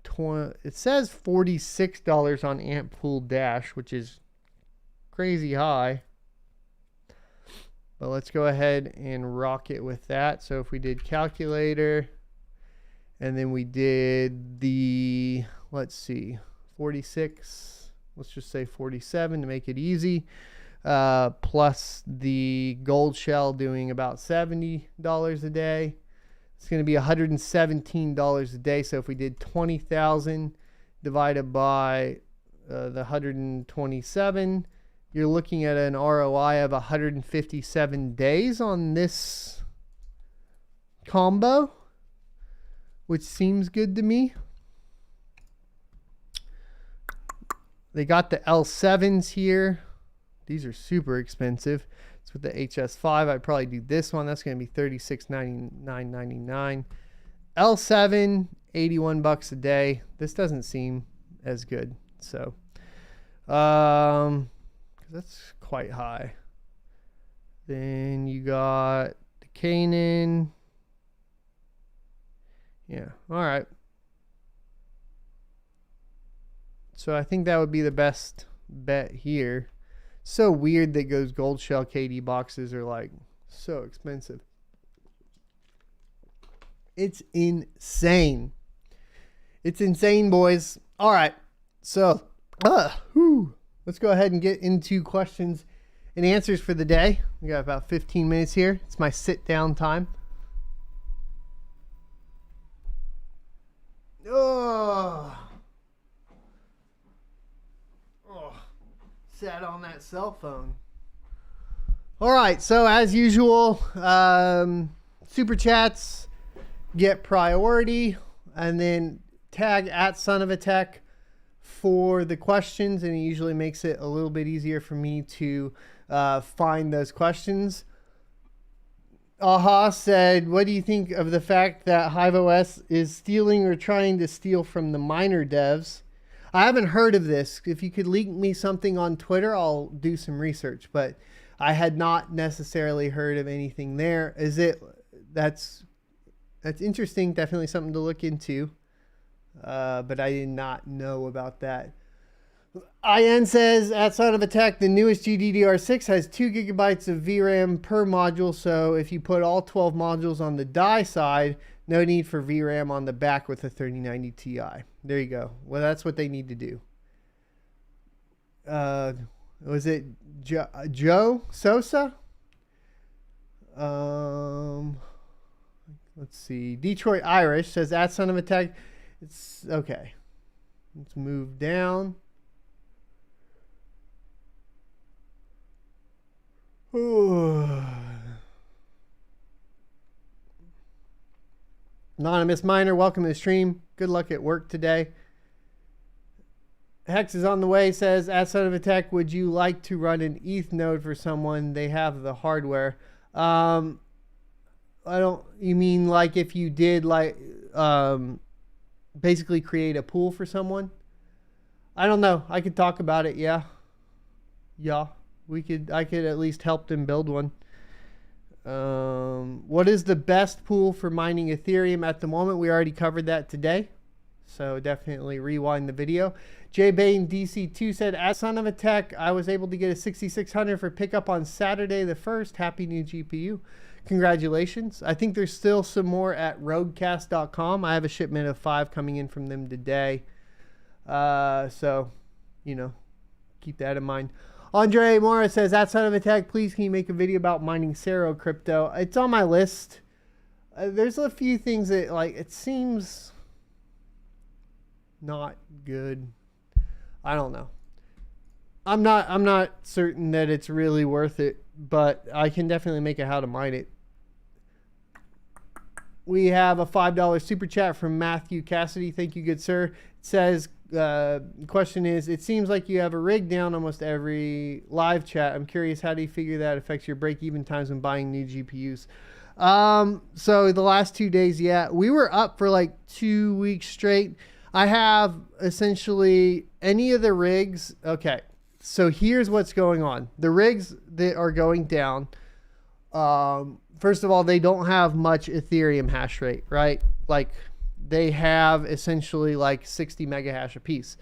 it says $46 on AntPool Dash, which is crazy high. But let's go ahead and rock it with that. So if we did calculator, and then we did the, let's see, 46, let's just say 47 to make it easy, plus the gold shell doing about $70 a day. It's going to be $117 a day. So if we did 20,000 divided by the 127, you're looking at an ROI of 157 days on this combo, which seems good to me. They got the L7s here. These are super expensive. It's with the HS5. I'd probably do this one. That's going to be $36.99.99. L7, 81 bucks a day. This doesn't seem as good. So, that's quite high. Then you got the Canaan. Yeah, all right. So I think that would be the best bet here. So weird that those gold shell KD boxes are like so expensive. It's insane. It's insane, boys. All right. So, let's go ahead and get into questions and answers for the day. We got about 15 minutes here. It's my sit down time. Sat on that cell phone. All right, so as usual, super chats get priority, and then tag @SonOfATech for the questions, and it usually makes it a little bit easier for me to find those questions. Aha said, what do you think of the fact that HiveOS is stealing or trying to steal from the miner devs? I haven't heard of this. If you could link me something on Twitter, I'll do some research, but I had not necessarily heard of anything there. Is it, that's interesting. Definitely something to look into. But I did not know about that. IN says, @SonOfATech, the newest GDDR6 has 2 gigabytes of VRAM per module. So if you put all 12 modules on the die side, no need for VRAM on the back with a 3090 Ti. There you go. Well, that's what they need to do. Was it Joe Sosa? Let's see. Detroit Irish says, @SonOfATech. It's okay. Let's move down. Anonymous Miner, welcome to the stream. Good luck at work today. Hex is on the way, says, @SonOfATech, would you like to run an ETH node for someone? They have the hardware. You mean like if you did like basically create a pool for someone? I don't know. I could talk about it. Yeah. I could at least help them build one. What is the best pool for mining Ethereum at the moment? We already covered that today, so definitely rewind the video. JBane DC2 said, @SonOfATech, I was able to get a 6600 for pickup on Saturday the 1st. Happy new GPU. Congratulations. I think there's still some more at roguecast.com. I have a shipment of 5 coming in from them today. So, keep that in mind. Andre Mora says, @SonOfATech, please can you make a video about mining Cero crypto? It's on my list. There's a few things that it seems not good. I don't know. I'm not certain that it's really worth it, but I can definitely make it how to mine it. We have a $5 super chat from Matthew Cassidy. Thank you, good sir. It says, question is, it seems like you have a rig down almost every live chat. I'm curious, how do you figure that affects your break-even times when buying new GPUs? So the last 2 days, yeah, we were up for like 2 weeks straight. I have essentially any of the rigs. Okay, So here's what's going on. The rigs that are going down, first of all, they don't have much Ethereum hash rate, right? Like they have essentially like 60 mega hash a piece.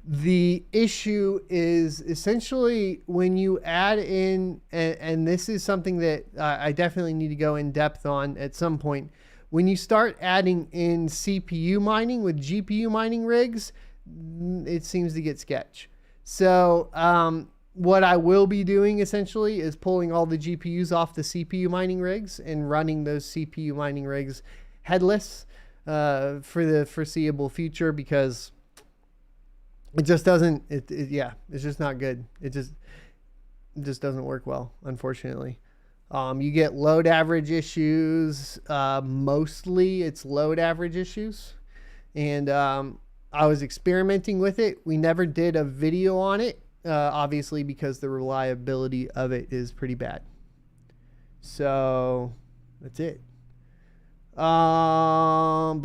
The issue is essentially when you add in, and this is something that I definitely need to go in depth on at some point. When you start adding in CPU mining with GPU mining rigs, it seems to get sketch. So what I will be doing essentially is pulling all the GPUs off the CPU mining rigs and running those CPU mining rigs headless for the foreseeable future, because it just doesn't, it's just not good. It just doesn't work well, unfortunately. You get load average issues. Mostly it's load average issues. And I was experimenting with it. We never did a video on it, obviously, because the reliability of it is pretty bad. So that's it. Let's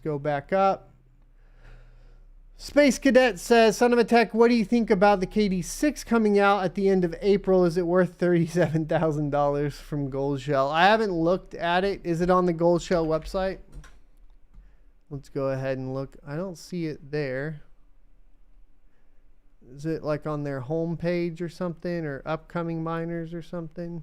go back up. Space Cadet says, Son of a Tech, what do you think about the KD6 coming out at the end of April? Is it worth $37,000 from Gold Shell? I haven't looked at it. Is it on the Gold Shell website? Let's go ahead and look. I don't see it there. Is it like on their home page or something, or upcoming miners or something?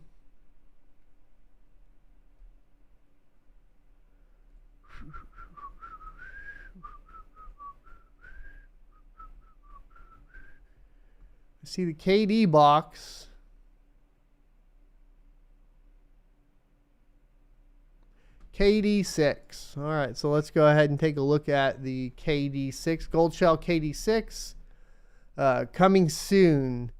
I see the KD box. KD6. All right, so let's go ahead and take a look at the KD6. Gold Shell KD6. Coming soon.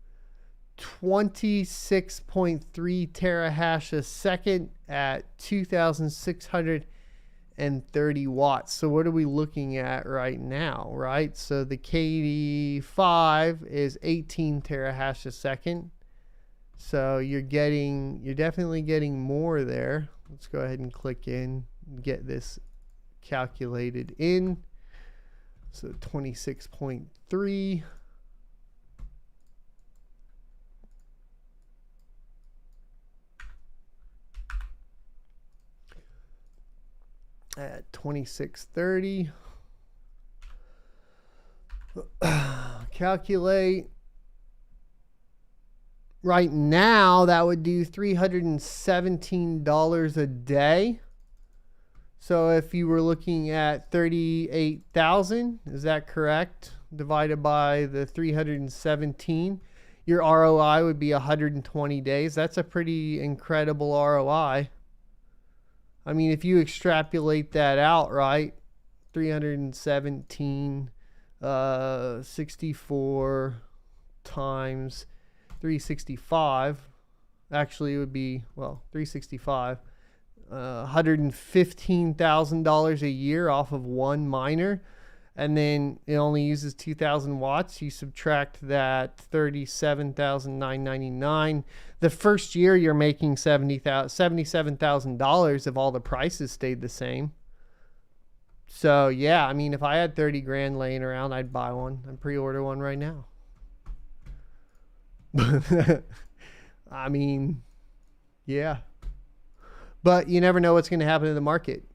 26.3 terahash a second at 2,630 watts. So what are we looking at right now, right? So the KD5 is 18 terahash a second. So you're definitely getting more there. Let's go ahead and click in and get this calculated in. So 26.3. At 2630. Calculate. Right now, that would do $317 a day. So if you were looking at 38,000, is that correct? Divided by the 317, your ROI would be 120 days. That's a pretty incredible ROI. I mean, if you extrapolate that out, right? 317, 64 times 365. Actually, it would be, well, 365. $115,000 a year off of one miner. And then it only uses 2,000 watts. You subtract that, $37,999. The first year you're making $77,000 if all the prices stayed the same. So yeah, I mean, if I had 30 grand laying around, I'd buy one. I'd pre-order one right now. I mean, yeah. But you never know what's going to happen in the market,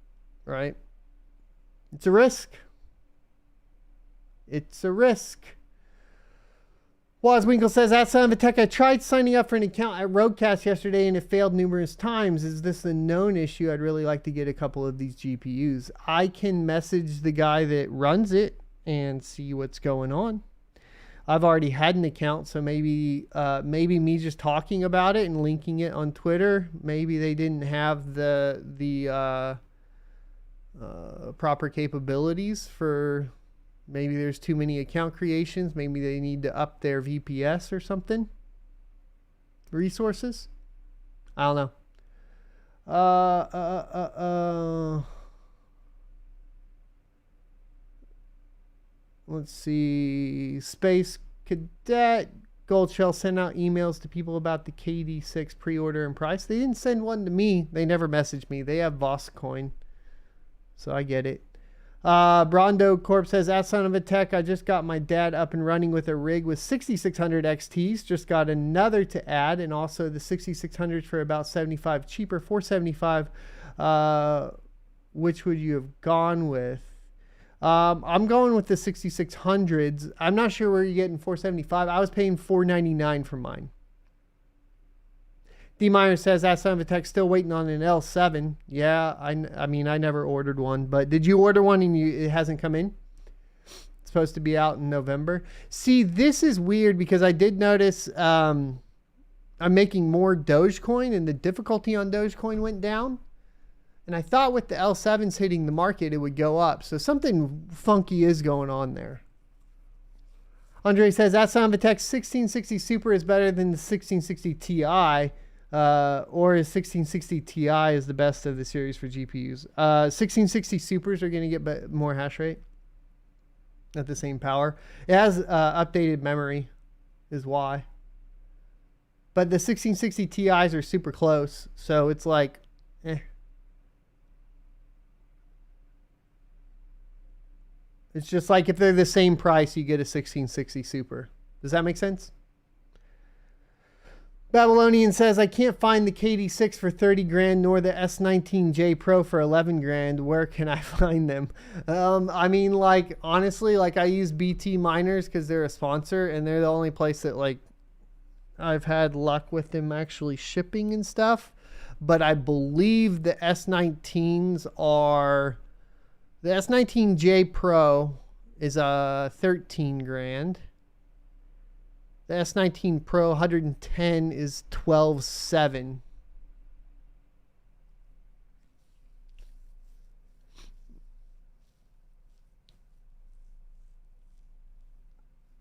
right? It's a risk. It's a risk. Wazwinkle says, at Son of a Tech, I tried signing up for an account at Roadcast yesterday and it failed numerous times. Is this a known issue? I'd really like to get a couple of these GPUs. I can message the guy that runs it and see what's going on. I've already had an account, so maybe me just talking about it and linking it on Twitter, maybe they didn't have the proper capabilities for. Maybe there's too many account creations. Maybe they need to up their VPS or something. Resources. I don't know. Let's see. Space Cadet. Gold Shell sent out emails to people about the KD6 pre-order and price. They didn't send one to me. They never messaged me. They have Voss coin. So I get it. Brondo Corp says, at Son of a Tech, I just got my dad up and running with a rig with 6600 XTs. Just got another to add, and also the 6600s for about 75 cheaper, 475. Which would you have gone with? I'm going with the 6600s. I'm not sure where you're getting 475. I was paying 499 for mine. D-Miner says, that Son of a Tech still waiting on an L7. Yeah, I mean, I never ordered one, but did you order one and it hasn't come in? It's supposed to be out in November. See, this is weird because I did notice I'm making more Dogecoin and the difficulty on Dogecoin went down. And I thought with the L7s hitting the market, it would go up. So something funky is going on there. Andre says, that Son of a Tech 1660 Super is better than the 1660 Ti. Or is 1660 Ti is the best of the series for GPUs. 1660 Supers are going to get more hash rate at the same power. It has updated memory is why. But the 1660 Ti's are super close. So it's like, eh. It's just like if they're the same price, you get a 1660 Super. Does that make sense? Babylonian says, I can't find the KD6 for 30 grand nor the S19J Pro for 11 grand. Where can I find them? I mean, like, honestly, like I use BT Miners because they're a sponsor and they're the only place that like I've had luck with them actually shipping and stuff. But I believe the S19s are, the S19J Pro is 13 grand. The S19 Pro 110 is 12.7.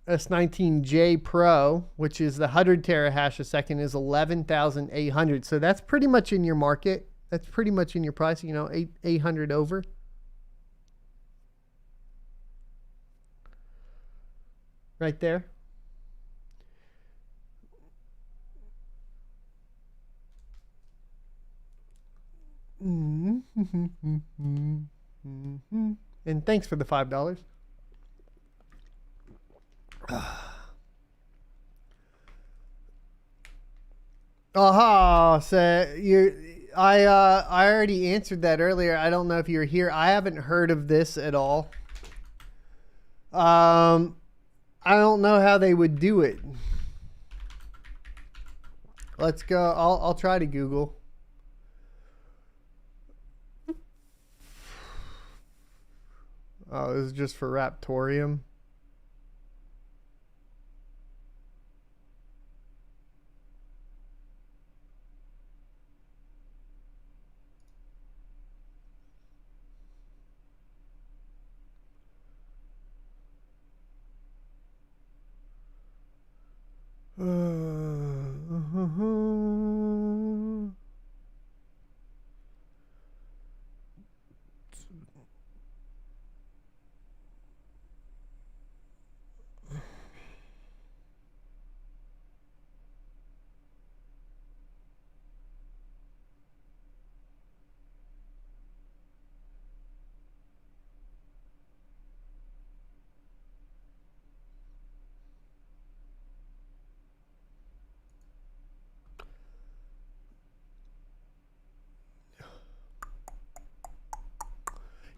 S19J Pro, which is the 100 terahash a second, is 11,800. So that's pretty much in your market. That's pretty much in your price, you know, 800 over. Right there. And thanks for the $5. Aha! So I already answered that earlier. I don't know if you were here. I haven't heard of this at all. I don't know how they would do it. Let's go. I'll try to Google. Oh, this is just for Raptorium.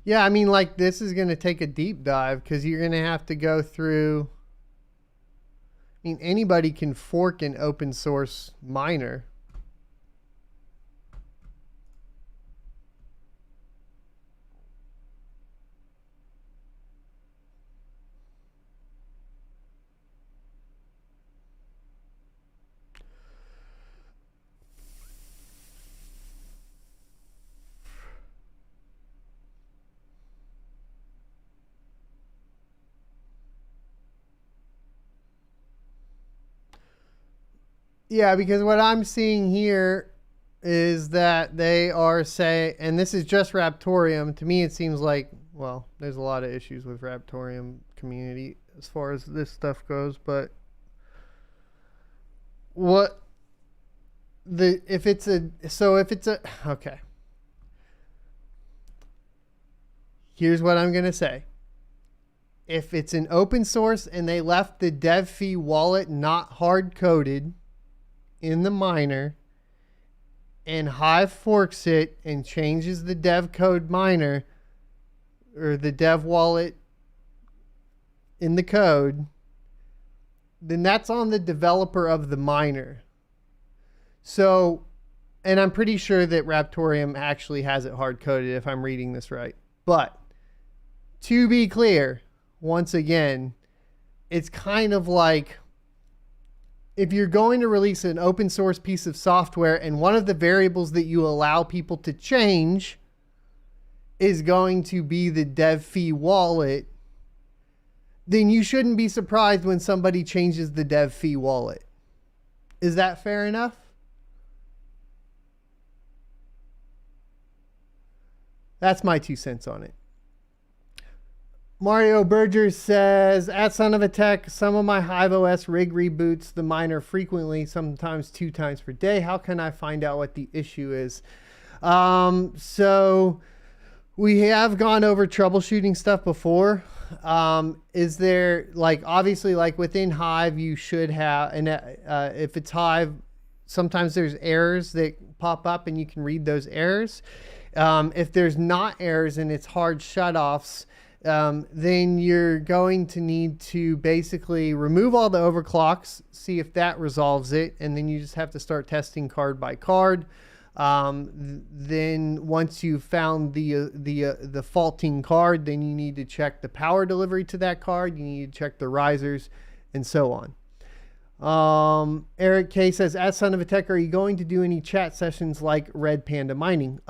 Yeah, I mean, like, this is going to take a deep dive because you're going to have to go through. I mean, anybody can fork an open source miner. Yeah, because what I'm seeing here is that they are saying, and this is just Raptorium. To me, it seems like, well, there's a lot of issues with Raptorium community as far as this stuff goes, but what if it's a, okay. Here's what I'm going to say. If it's an open source and they left the dev fee wallet not hard coded in the miner, and Hive forks it and changes the dev code miner or the dev wallet in the code, then that's on the developer of the miner. So, and I'm pretty sure that Raptorium actually has it hard coded if I'm reading this right. But to be clear, once again, it's kind of like if you're going to release an open source piece of software and one of the variables that you allow people to change is going to be the dev fee wallet, then you shouldn't be surprised when somebody changes the dev fee wallet. Is that fair enough? That's my 2 cents on it. Mario Berger says, at Son of a Tech, some of my Hive OS rig reboots the miner frequently, sometimes 2 times per day. How can I find out what the issue is? So we have gone over troubleshooting stuff before. Is there, like, obviously, like within Hive, you should have, and if it's Hive, sometimes there's errors that pop up and you can read those errors. If there's not errors and it's hard shutoffs, then you're going to need to basically remove all the overclocks, see if that resolves it, and then you just have to start testing card by card. Then once you've found the faulting card, then you need to check the power delivery to that card. You need to check the risers and so on. Eric K says, at Son of a Tech, are you going to do any chat sessions like Red Panda Mining?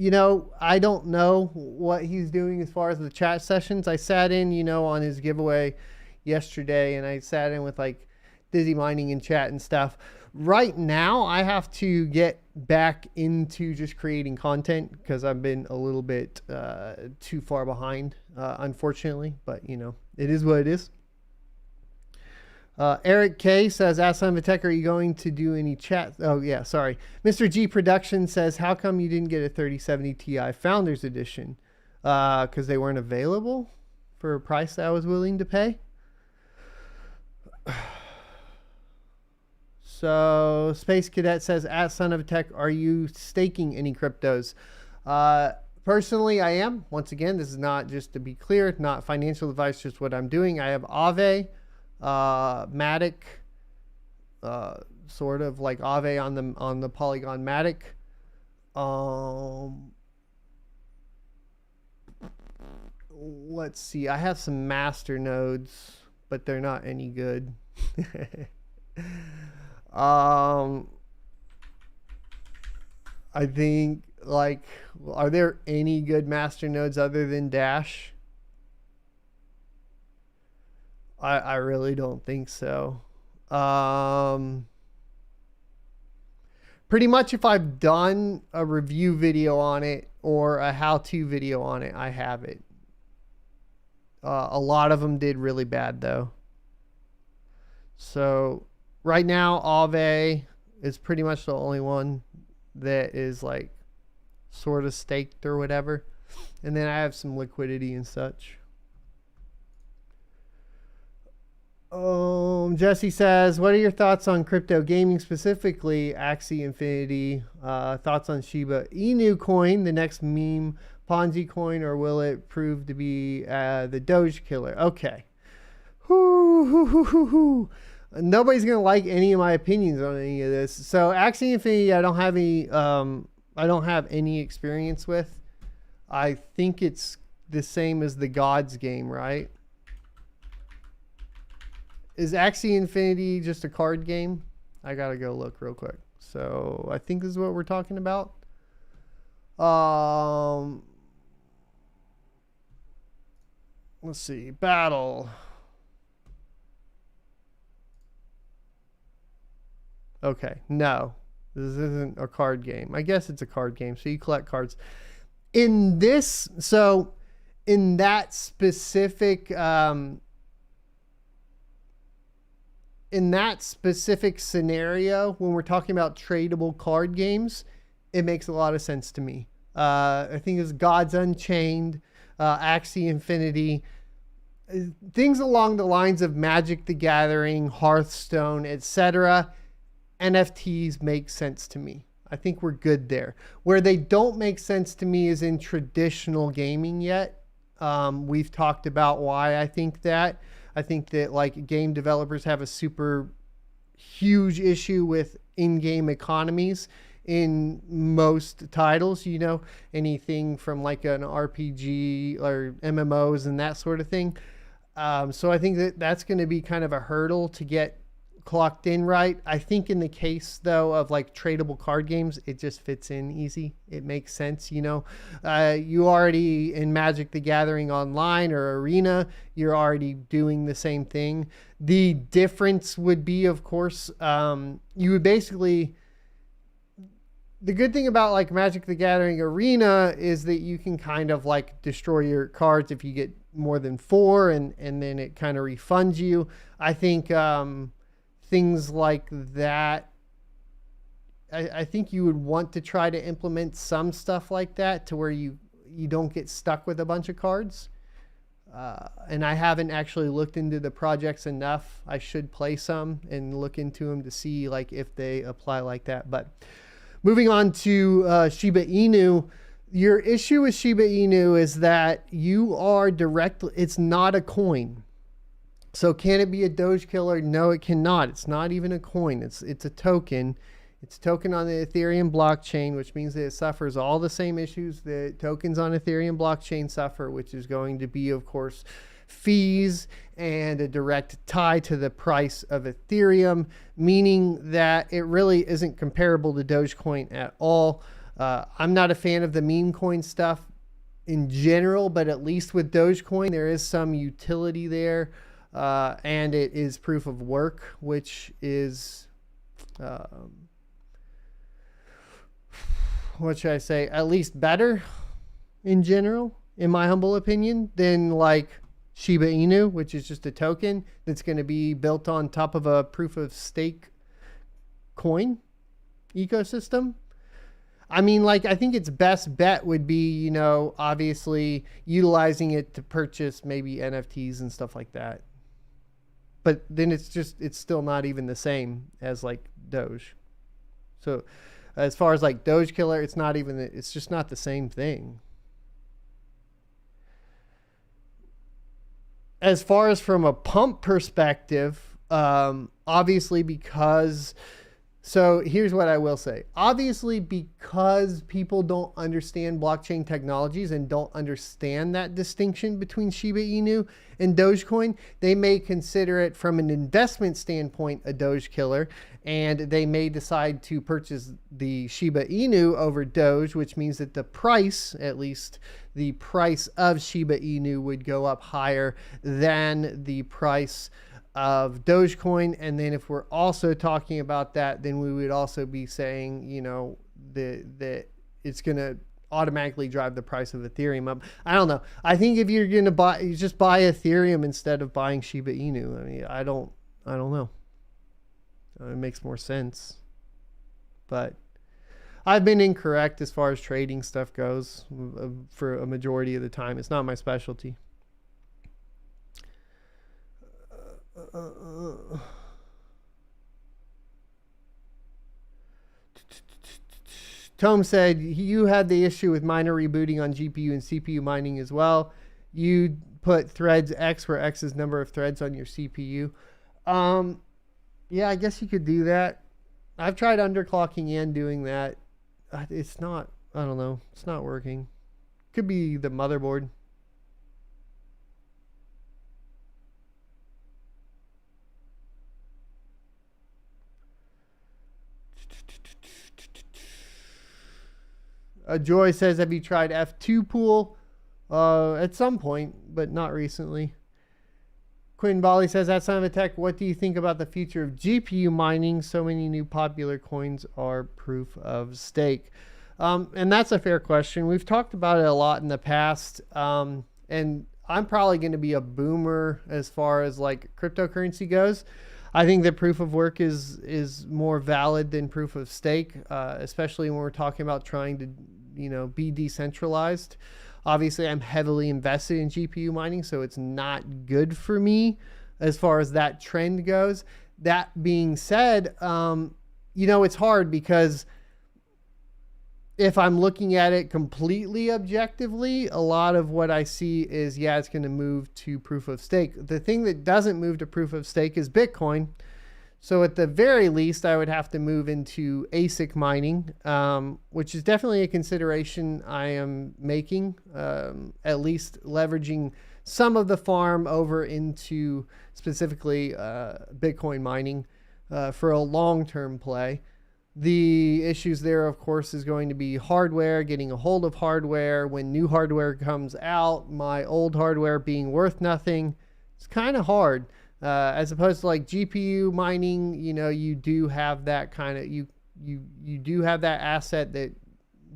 You know, I don't know what he's doing as far as the chat sessions. I sat in, you know, on his giveaway yesterday, and I sat in with like Dizzy Mining and chat and stuff. Right now, I have to get back into just creating content because I've been a little bit too far behind, unfortunately. But, you know, it is what it is. Eric K says, ask Son of a Tech, are you going to do any chat? Oh, yeah, sorry. Mr. G Production says, how come you didn't get a 3070 Ti Founders Edition? Because they weren't available for a price that I was willing to pay. So, Space Cadet says, ask Son of a Tech, are you staking any cryptos? Personally, I am. Once again, this is not, just to be clear, not financial advice, just what I'm doing. I have Aave. Matic, sort of like Aave on the Polygon Matic. Let's see. I have some master nodes, but they're not any good. I think, like, are there any good master nodes other than Dash? I really don't think so. Pretty much if I've done a review video on it or a how-to video on it, I have it. A lot of them did really bad though. So right now, Aave is pretty much the only one that is like sort of staked or whatever. And then I have some liquidity and such. Jesse says, what are your thoughts on crypto gaming, specifically Axie Infinity? Thoughts on Shiba Inu coin, the next meme Ponzi coin, or will it prove to be the Doge killer? Okay. Nobody's gonna like any of my opinions on any of this. So Axie Infinity, I don't have any experience with. I think it's the same as the Gods game, right? Is Axie Infinity just a card game? I gotta go look real quick. So I think this is what we're talking about. Let's see. Battle. Okay. No. This isn't a card game. I guess it's a card game. So you collect cards. In this, so in that specific scenario, when we're talking about tradable card games, it makes a lot of sense to me. I think it's Gods Unchained, Axie Infinity, things along the lines of Magic the Gathering, Hearthstone, etc. NFTs make sense to me. I think we're good there. Where they don't make sense to me is in traditional gaming yet. We've talked about why I think that. I think that like game developers have a super huge issue with in-game economies in most titles, you know, anything from like an RPG or MMOs and that sort of thing. So I think that that's going to be kind of a hurdle to get clocked in right. I think in the case though of like tradable card games, it just fits in easy. It makes sense, you know. You already in Magic the Gathering Online or Arena, you're already doing the same thing. The difference would be, of course, you would basically, the good thing about like Magic the Gathering Arena is that you can kind of like destroy your cards if you get more than 4 and then it kind of refunds you. I think things like that, I think you would want to try to implement some stuff like that to where you don't get stuck with a bunch of cards. And I haven't actually looked into the projects enough. I should play some and look into them to see like if they apply like that. But moving on to Shiba Inu, your issue with Shiba Inu is that you are directly, it's not a coin. So can it be a Doge killer? No, it cannot. It's not even a coin. It's a token. It's a token on the Ethereum blockchain, which means that it suffers all the same issues that tokens on Ethereum blockchain suffer, which is going to be, of course, fees and a direct tie to the price of Ethereum, meaning that it really isn't comparable to Dogecoin at all. I'm not a fan of the meme coin stuff in general, but at least with Dogecoin, there is some utility there. And it is proof of work, which is, what should I say, at least better in general, in my humble opinion, than like Shiba Inu, which is just a token that's going to be built on top of a proof of stake coin ecosystem. I mean, like, I think its best bet would be, you know, obviously utilizing it to purchase maybe NFTs and stuff like that. But then it's still not even the same as like Doge. So as far as like Doge killer, it's just not the same thing. As far as from a pump perspective, obviously so here's what I will say. Obviously, because people don't understand blockchain technologies and don't understand that distinction between Shiba Inu and Dogecoin, they may consider it from an investment standpoint a Doge killer, and they may decide to purchase the Shiba Inu over Doge, which means that the price, at least the price of Shiba Inu, would go up higher than the price of Dogecoin. And then if we're also talking about that, then we would also be saying, you know, that it's going to automatically drive the price of Ethereum up. I don't know. I think if you're going to you just buy Ethereum instead of buying Shiba Inu. I mean, I don't know. It makes more sense. But I've been incorrect as far as trading stuff goes for a majority of the time. It's not my specialty. Tome said you had the issue with miner rebooting on GPU and CPU mining as well. You put threads X where X is number of threads on your CPU. Yeah, I guess you could do that. I've tried underclocking and doing that. It's not, I don't know. It's not working. Could be the motherboard. Joy says, have you tried F2 pool? At some point, but not recently. Quinn Bali says, that son of a tech, what do you think about the future of GPU mining? So many new popular coins are proof of stake. And that's a fair question. We've talked about it a lot in the past. And I'm probably going to be a boomer as far as like cryptocurrency goes. I think that proof of work is more valid than proof of stake, especially when we're talking about trying to, be decentralized. Obviously, I'm heavily invested in GPU mining, so it's not good for me as far as that trend goes. That being said, it's hard because if I'm looking at it completely objectively, a lot of what I see is, it's going to move to proof of stake. The thing that doesn't move to proof of stake is Bitcoin. So at the very least, I would have to move into ASIC mining, which is definitely a consideration I am making, at least leveraging some of the farm over into specifically Bitcoin mining for a long-term play. The issues there, of course, is going to be hardware, getting a hold of hardware. When new hardware comes out, my old hardware being worth nothing, it's kind of hard. As opposed to like GPU mining, you do have that kind of, you do have that asset that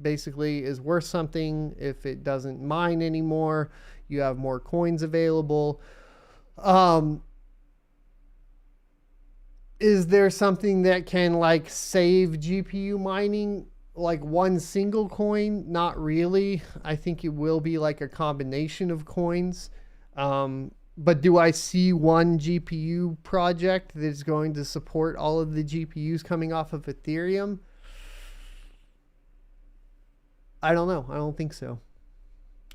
basically is worth something. If it doesn't mine anymore, you have more coins available. Is there something that can like save GPU mining, like one single coin? Not really. I think it will be like a combination of coins. But do I see one GPU project that is going to support all of the GPUs coming off of Ethereum? I don't know. I don't think so.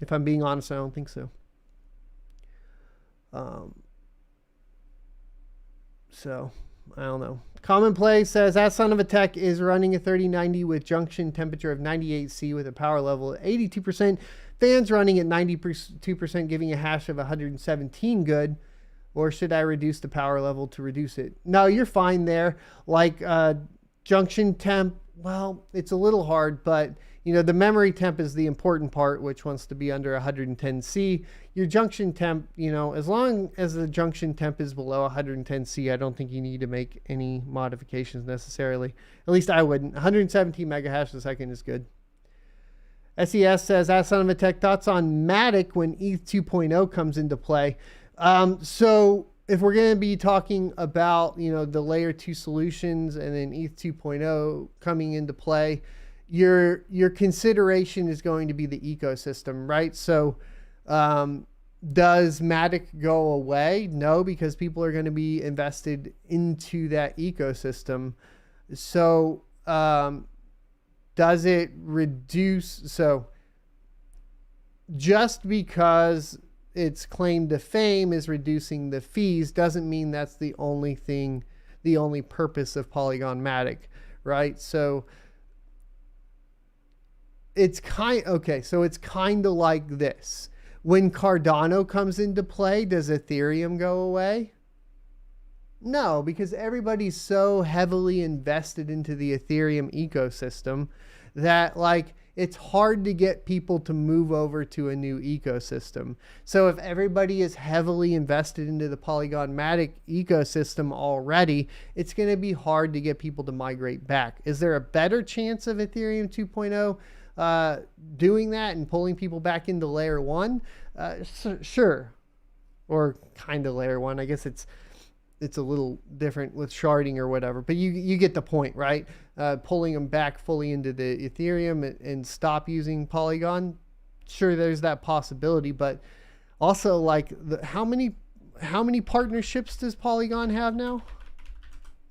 If I'm being honest, I don't think so. So I don't know. Commonplay says that son of a tech is running a 3090 with junction temperature of 98C with a power level of 82%. Fans running at 92%, giving a hash of 117 good. Or should I reduce the power level to reduce it? No, you're fine there. Like junction temp, well, it's a little hard, but the memory temp is the important part, which wants to be under 110C. Your junction temp, as long as the junction temp is below 110C, I don't think you need to make any modifications necessarily. At least I wouldn't. 117 megahash a second is good. SES says, ask son of a tech, thoughts on Matic when ETH 2.0 comes into play. So if we're going to be talking about, the layer 2 solutions and then ETH 2.0 coming into play, your consideration is going to be the ecosystem, right? So does Matic go away? No, because people are going to be invested into that ecosystem. So does it reduce? So just because its claim to fame is reducing the fees doesn't mean that's the only thing, the only purpose of Polygon Matic, right? So it's kind of like this. When Cardano comes into play, does Ethereum go away? No, because everybody's so heavily invested into the Ethereum ecosystem that it's hard to get people to move over to a new ecosystem. So if everybody is heavily invested into the Polygon Matic ecosystem already, it's going to be hard to get people to migrate back. Is there a better chance of Ethereum 2.0 doing that and pulling people back into layer 1? Sure. Or kind of layer 1. I guess it's a little different with sharding or whatever, but you get the point, right? Pulling them back fully into the Ethereum and stop using Polygon. Sure, there's that possibility, but also how many partnerships does Polygon have now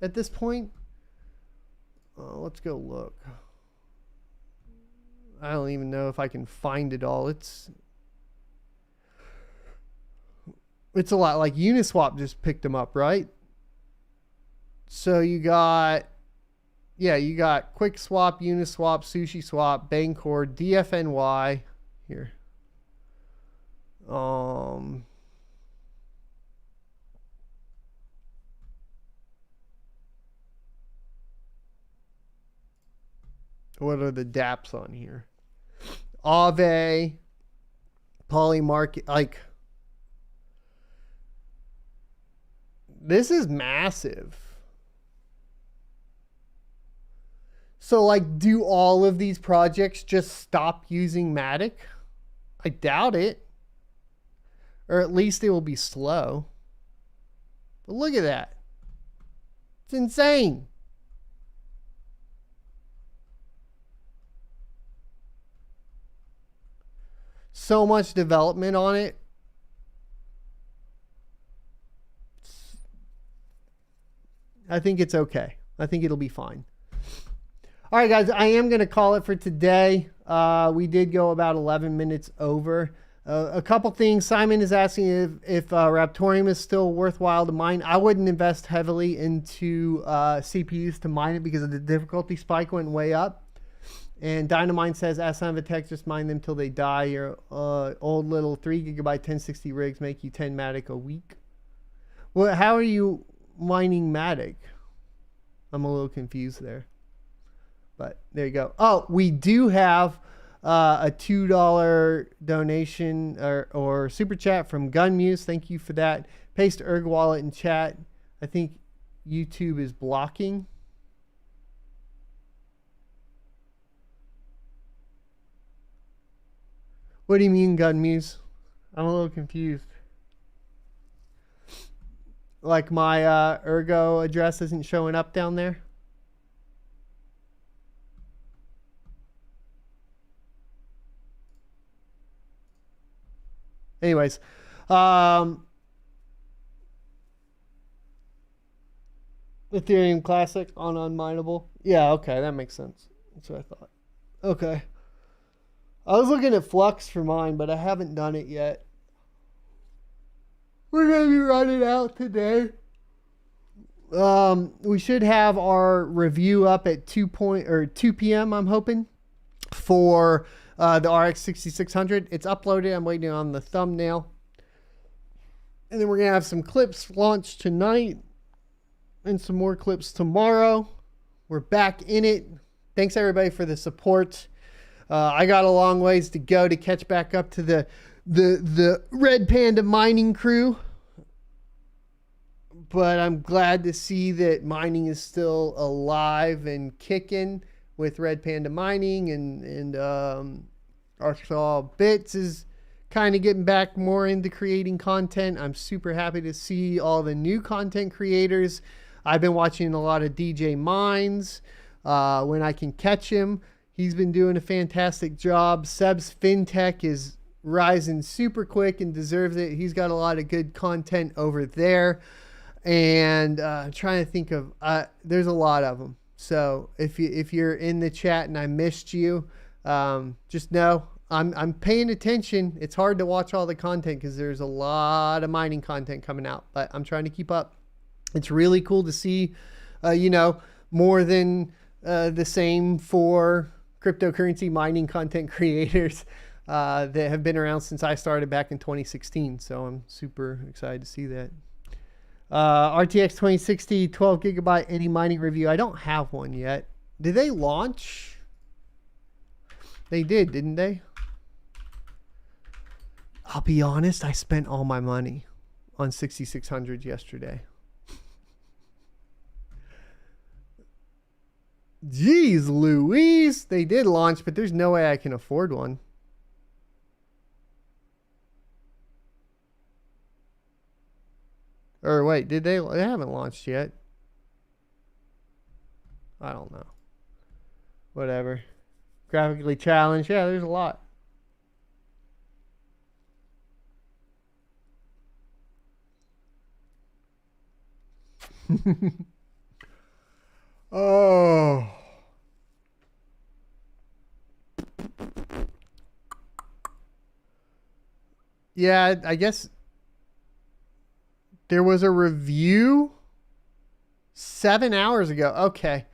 at this point? Let's go look. I don't even know if I can find it all. It's a lot. Like Uniswap just picked them up, right? So you got QuickSwap, Uniswap, SushiSwap, Bancor, DFNY here. What are the dApps on here? Aave, Polymarket, this is massive. So do all of these projects just stop using Matic? I doubt it. Or at least it will be slow. But look at that. It's insane. so much development on it. I think it's okay. I think it'll be fine. All right, guys, I am going to call it for today. We did go about 11 minutes over. A couple things. Simon is asking if Raptorium is still worthwhile to mine. I wouldn't invest heavily into CPUs to mine it because of the difficulty spike went way up. And Dynamine says, ask Tech, just mine them till they die. Your old little 3 GB 1060 rigs make you 10 Matic a week. Well, how are you mining Matic? I'm a little confused there. But there you go. Oh, we do have a $2 donation or super chat from Gunmuse. Thank you for that. Paste Ergo Wallet in chat. I think YouTube is blocking. What do you mean, Gunmuse? I'm a little confused. Like my Ergo address isn't showing up down there? Anyways, Ethereum Classic on unminable. Yeah, okay, that makes sense. That's what I thought. Okay. I was looking at Flux for mine, but I haven't done it yet. We're going to be running out today. We should have our review up at 2 p.m., I'm hoping, for the RX 6600. It's uploaded. I'm waiting on the thumbnail. And then we're going to have some clips launched tonight and some more clips tomorrow. We're back in it. Thanks, everybody, for the support. I got a long ways to go to catch back up to the Red Panda mining crew. But I'm glad to see that mining is still alive and kicking with Red Panda Mining, and Arkansas Bits is kind of getting back more into creating content. I'm super happy to see all the new content creators. I've been watching a lot of DJ Mines when I can catch him. He's been doing a fantastic job. Seb's FinTech is rising super quick and deserves it. He's got a lot of good content over there. And I'm trying to think of, there's a lot of them. So if you're in the chat and I missed you, just know I'm paying attention. It's hard to watch all the content because there's a lot of mining content coming out, but I'm trying to keep up. It's really cool to see, more than the same for cryptocurrency mining content creators that have been around since I started back in 2016. So I'm super excited to see that. RTX 2060 12 gigabyte any mining review. I don't have one yet. Did they launch? They did, didn't they? I'll be honest, I spent all my money on 6600 yesterday. Jeez Louise, they did launch, but there's no way I can afford one. Or wait, did they? They haven't launched yet. I don't know. Whatever. Graphically challenged. Yeah, there's a lot. Oh. Yeah, I guess there was a review 7 hours ago. Okay.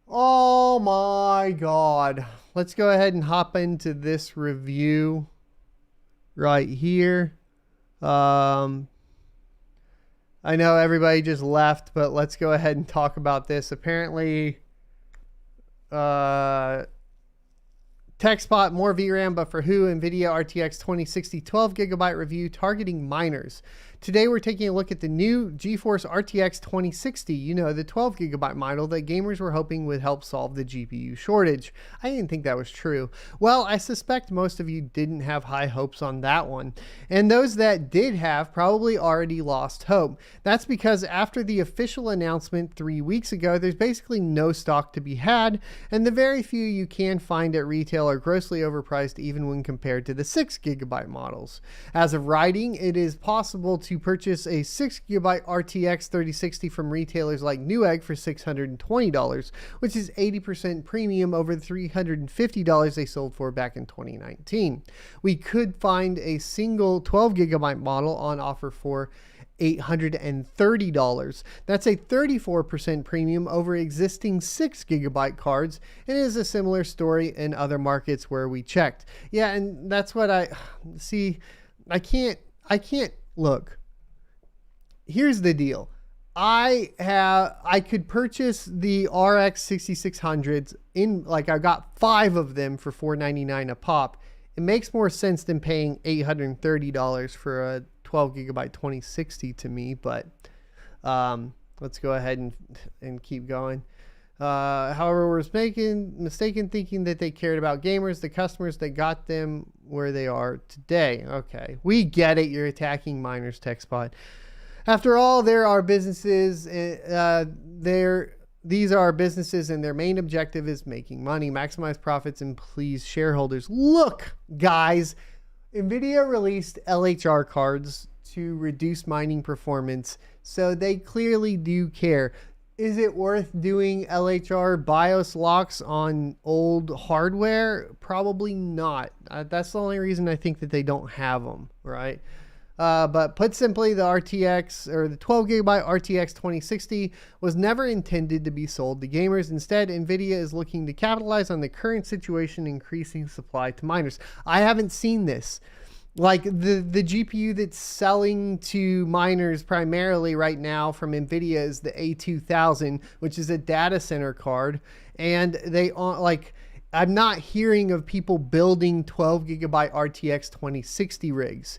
Oh my God. Let's go ahead and hop into this review right here. I know everybody just left, but let's go ahead and talk about this. Apparently, TechSpot, more VRAM, but for who? Nvidia RTX 2060 12 gigabyte review targeting miners. Today we're taking a look at the new GeForce RTX 2060, you know, the 12 gigabyte model that gamers were hoping would help solve the GPU shortage. I didn't think that was true. Well, I suspect most of you didn't have high hopes on that one. And those that did have probably already lost hope. That's because after the official announcement 3 weeks ago, there's basically no stock to be had, and the very few you can find at retail are grossly overpriced even when compared to the 6 gigabyte models. As of writing, it is possible to purchase a 6 gigabyte RTX 3060 from retailers like Newegg for $620, which is 80% premium over the $350 they sold for back in 2019. We could find a single 12 gigabyte model on offer for $830. That's a 34% premium over existing 6 gigabyte cards, and it is a similar story in other markets where we checked. Yeah, and that's what I see. I can't look. Here's the deal. I could purchase the RX 6600s in, like, I got 5 of them for $499 a pop. It makes more sense than paying $830 for a 12 gigabyte 2060 to me, but let's go ahead and keep going. However, we're mistaken thinking that they cared about gamers, the customers that got them where they are today. Okay, we get it. You're attacking miners, TechSpot. After all, there are businesses. These are businesses, and their main objective is making money, maximize profits, and please shareholders. Look, guys, Nvidia released LHR cards to reduce mining performance, so they clearly do care. Is it worth doing LHR BIOS locks on old hardware? Probably not. That's the only reason I think that they don't have them, right? But put simply, the RTX, or the 12 gigabyte RTX 2060, was never intended to be sold to gamers. Instead, Nvidia is looking to capitalize on the current situation, increasing supply to miners. I haven't seen this. Like the GPU that's selling to miners primarily right now from Nvidia is the A2000, which is a data center card. And I'm not hearing of people building 12 gigabyte RTX 2060 rigs.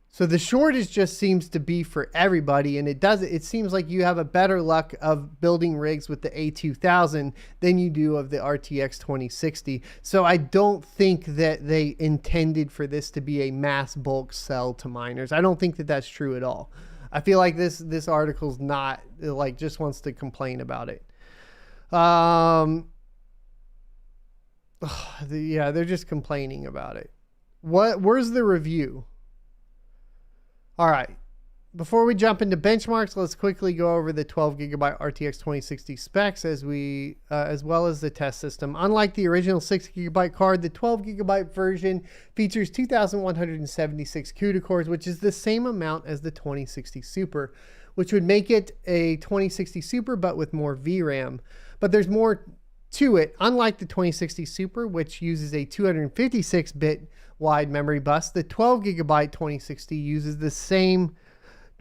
So the shortage just seems to be for everybody, and it seems like you have a better luck of building rigs with the A2000 than you do of the RTX 2060. So I don't think that they intended for this to be a mass bulk sell to miners. I don't think that that's true at all. I feel like this article's not, like, just wants to complain about it. Yeah, they're just complaining about it. Where's the review? All right, before we jump into benchmarks, let's quickly go over the 12 gigabyte RTX 2060 specs as well as the test system. Unlike the original 6 gigabyte card, the 12 gigabyte version features 2,176 CUDA cores, which is the same amount as the 2060 Super, which would make it a 2060 Super but with more VRAM. But there's more to it. Unlike the 2060 Super, which uses a 256-bit wide memory bus, the 12 gigabyte 2060 uses the same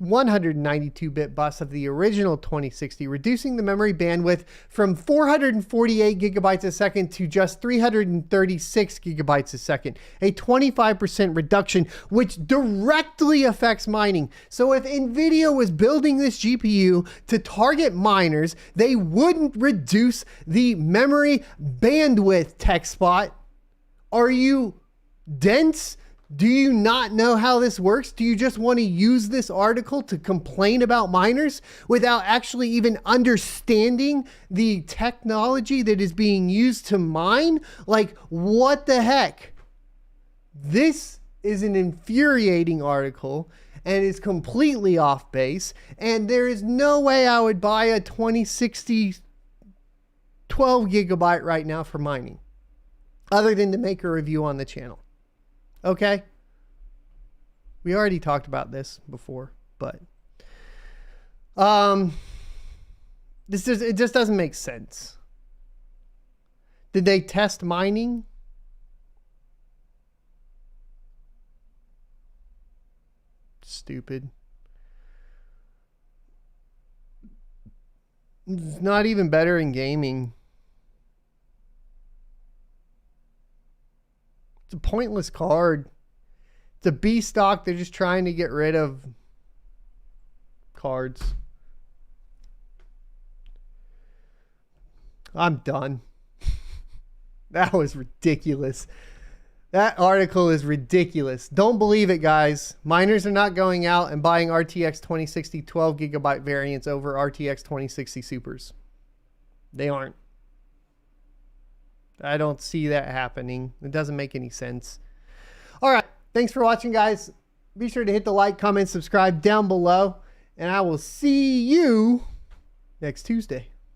192-bit bus of the original 2060, reducing the memory bandwidth from 448 gigabytes a second to just 336 gigabytes a second, a 25% reduction, which directly affects mining. So if Nvidia was building this GPU to target miners, they wouldn't reduce the memory bandwidth, TechSpot. Are you dense? Do you not know how this works? Do you just want to use this article to complain about miners without actually even understanding the technology that is being used to mine? Like, what the heck? This is an infuriating article and is completely off base, and there is no way I would buy a 2060 12 gigabyte right now for mining, other than to make a review on the channel. Okay, we already talked about this before, but it just doesn't make sense. Did they test mining? Stupid. It's not even better in gaming. It's a pointless card. It's a B stock they're just trying to get rid of. cards. I'm done. That was ridiculous. That article is ridiculous. Don't believe it, guys. Miners are not going out and buying RTX 2060 12 gigabyte variants over RTX 2060 Supers. They aren't. I don't see that happening. It doesn't make any sense. All right. Thanks for watching, guys. Be sure to hit the like, comment, subscribe down below. And I will see you next Tuesday.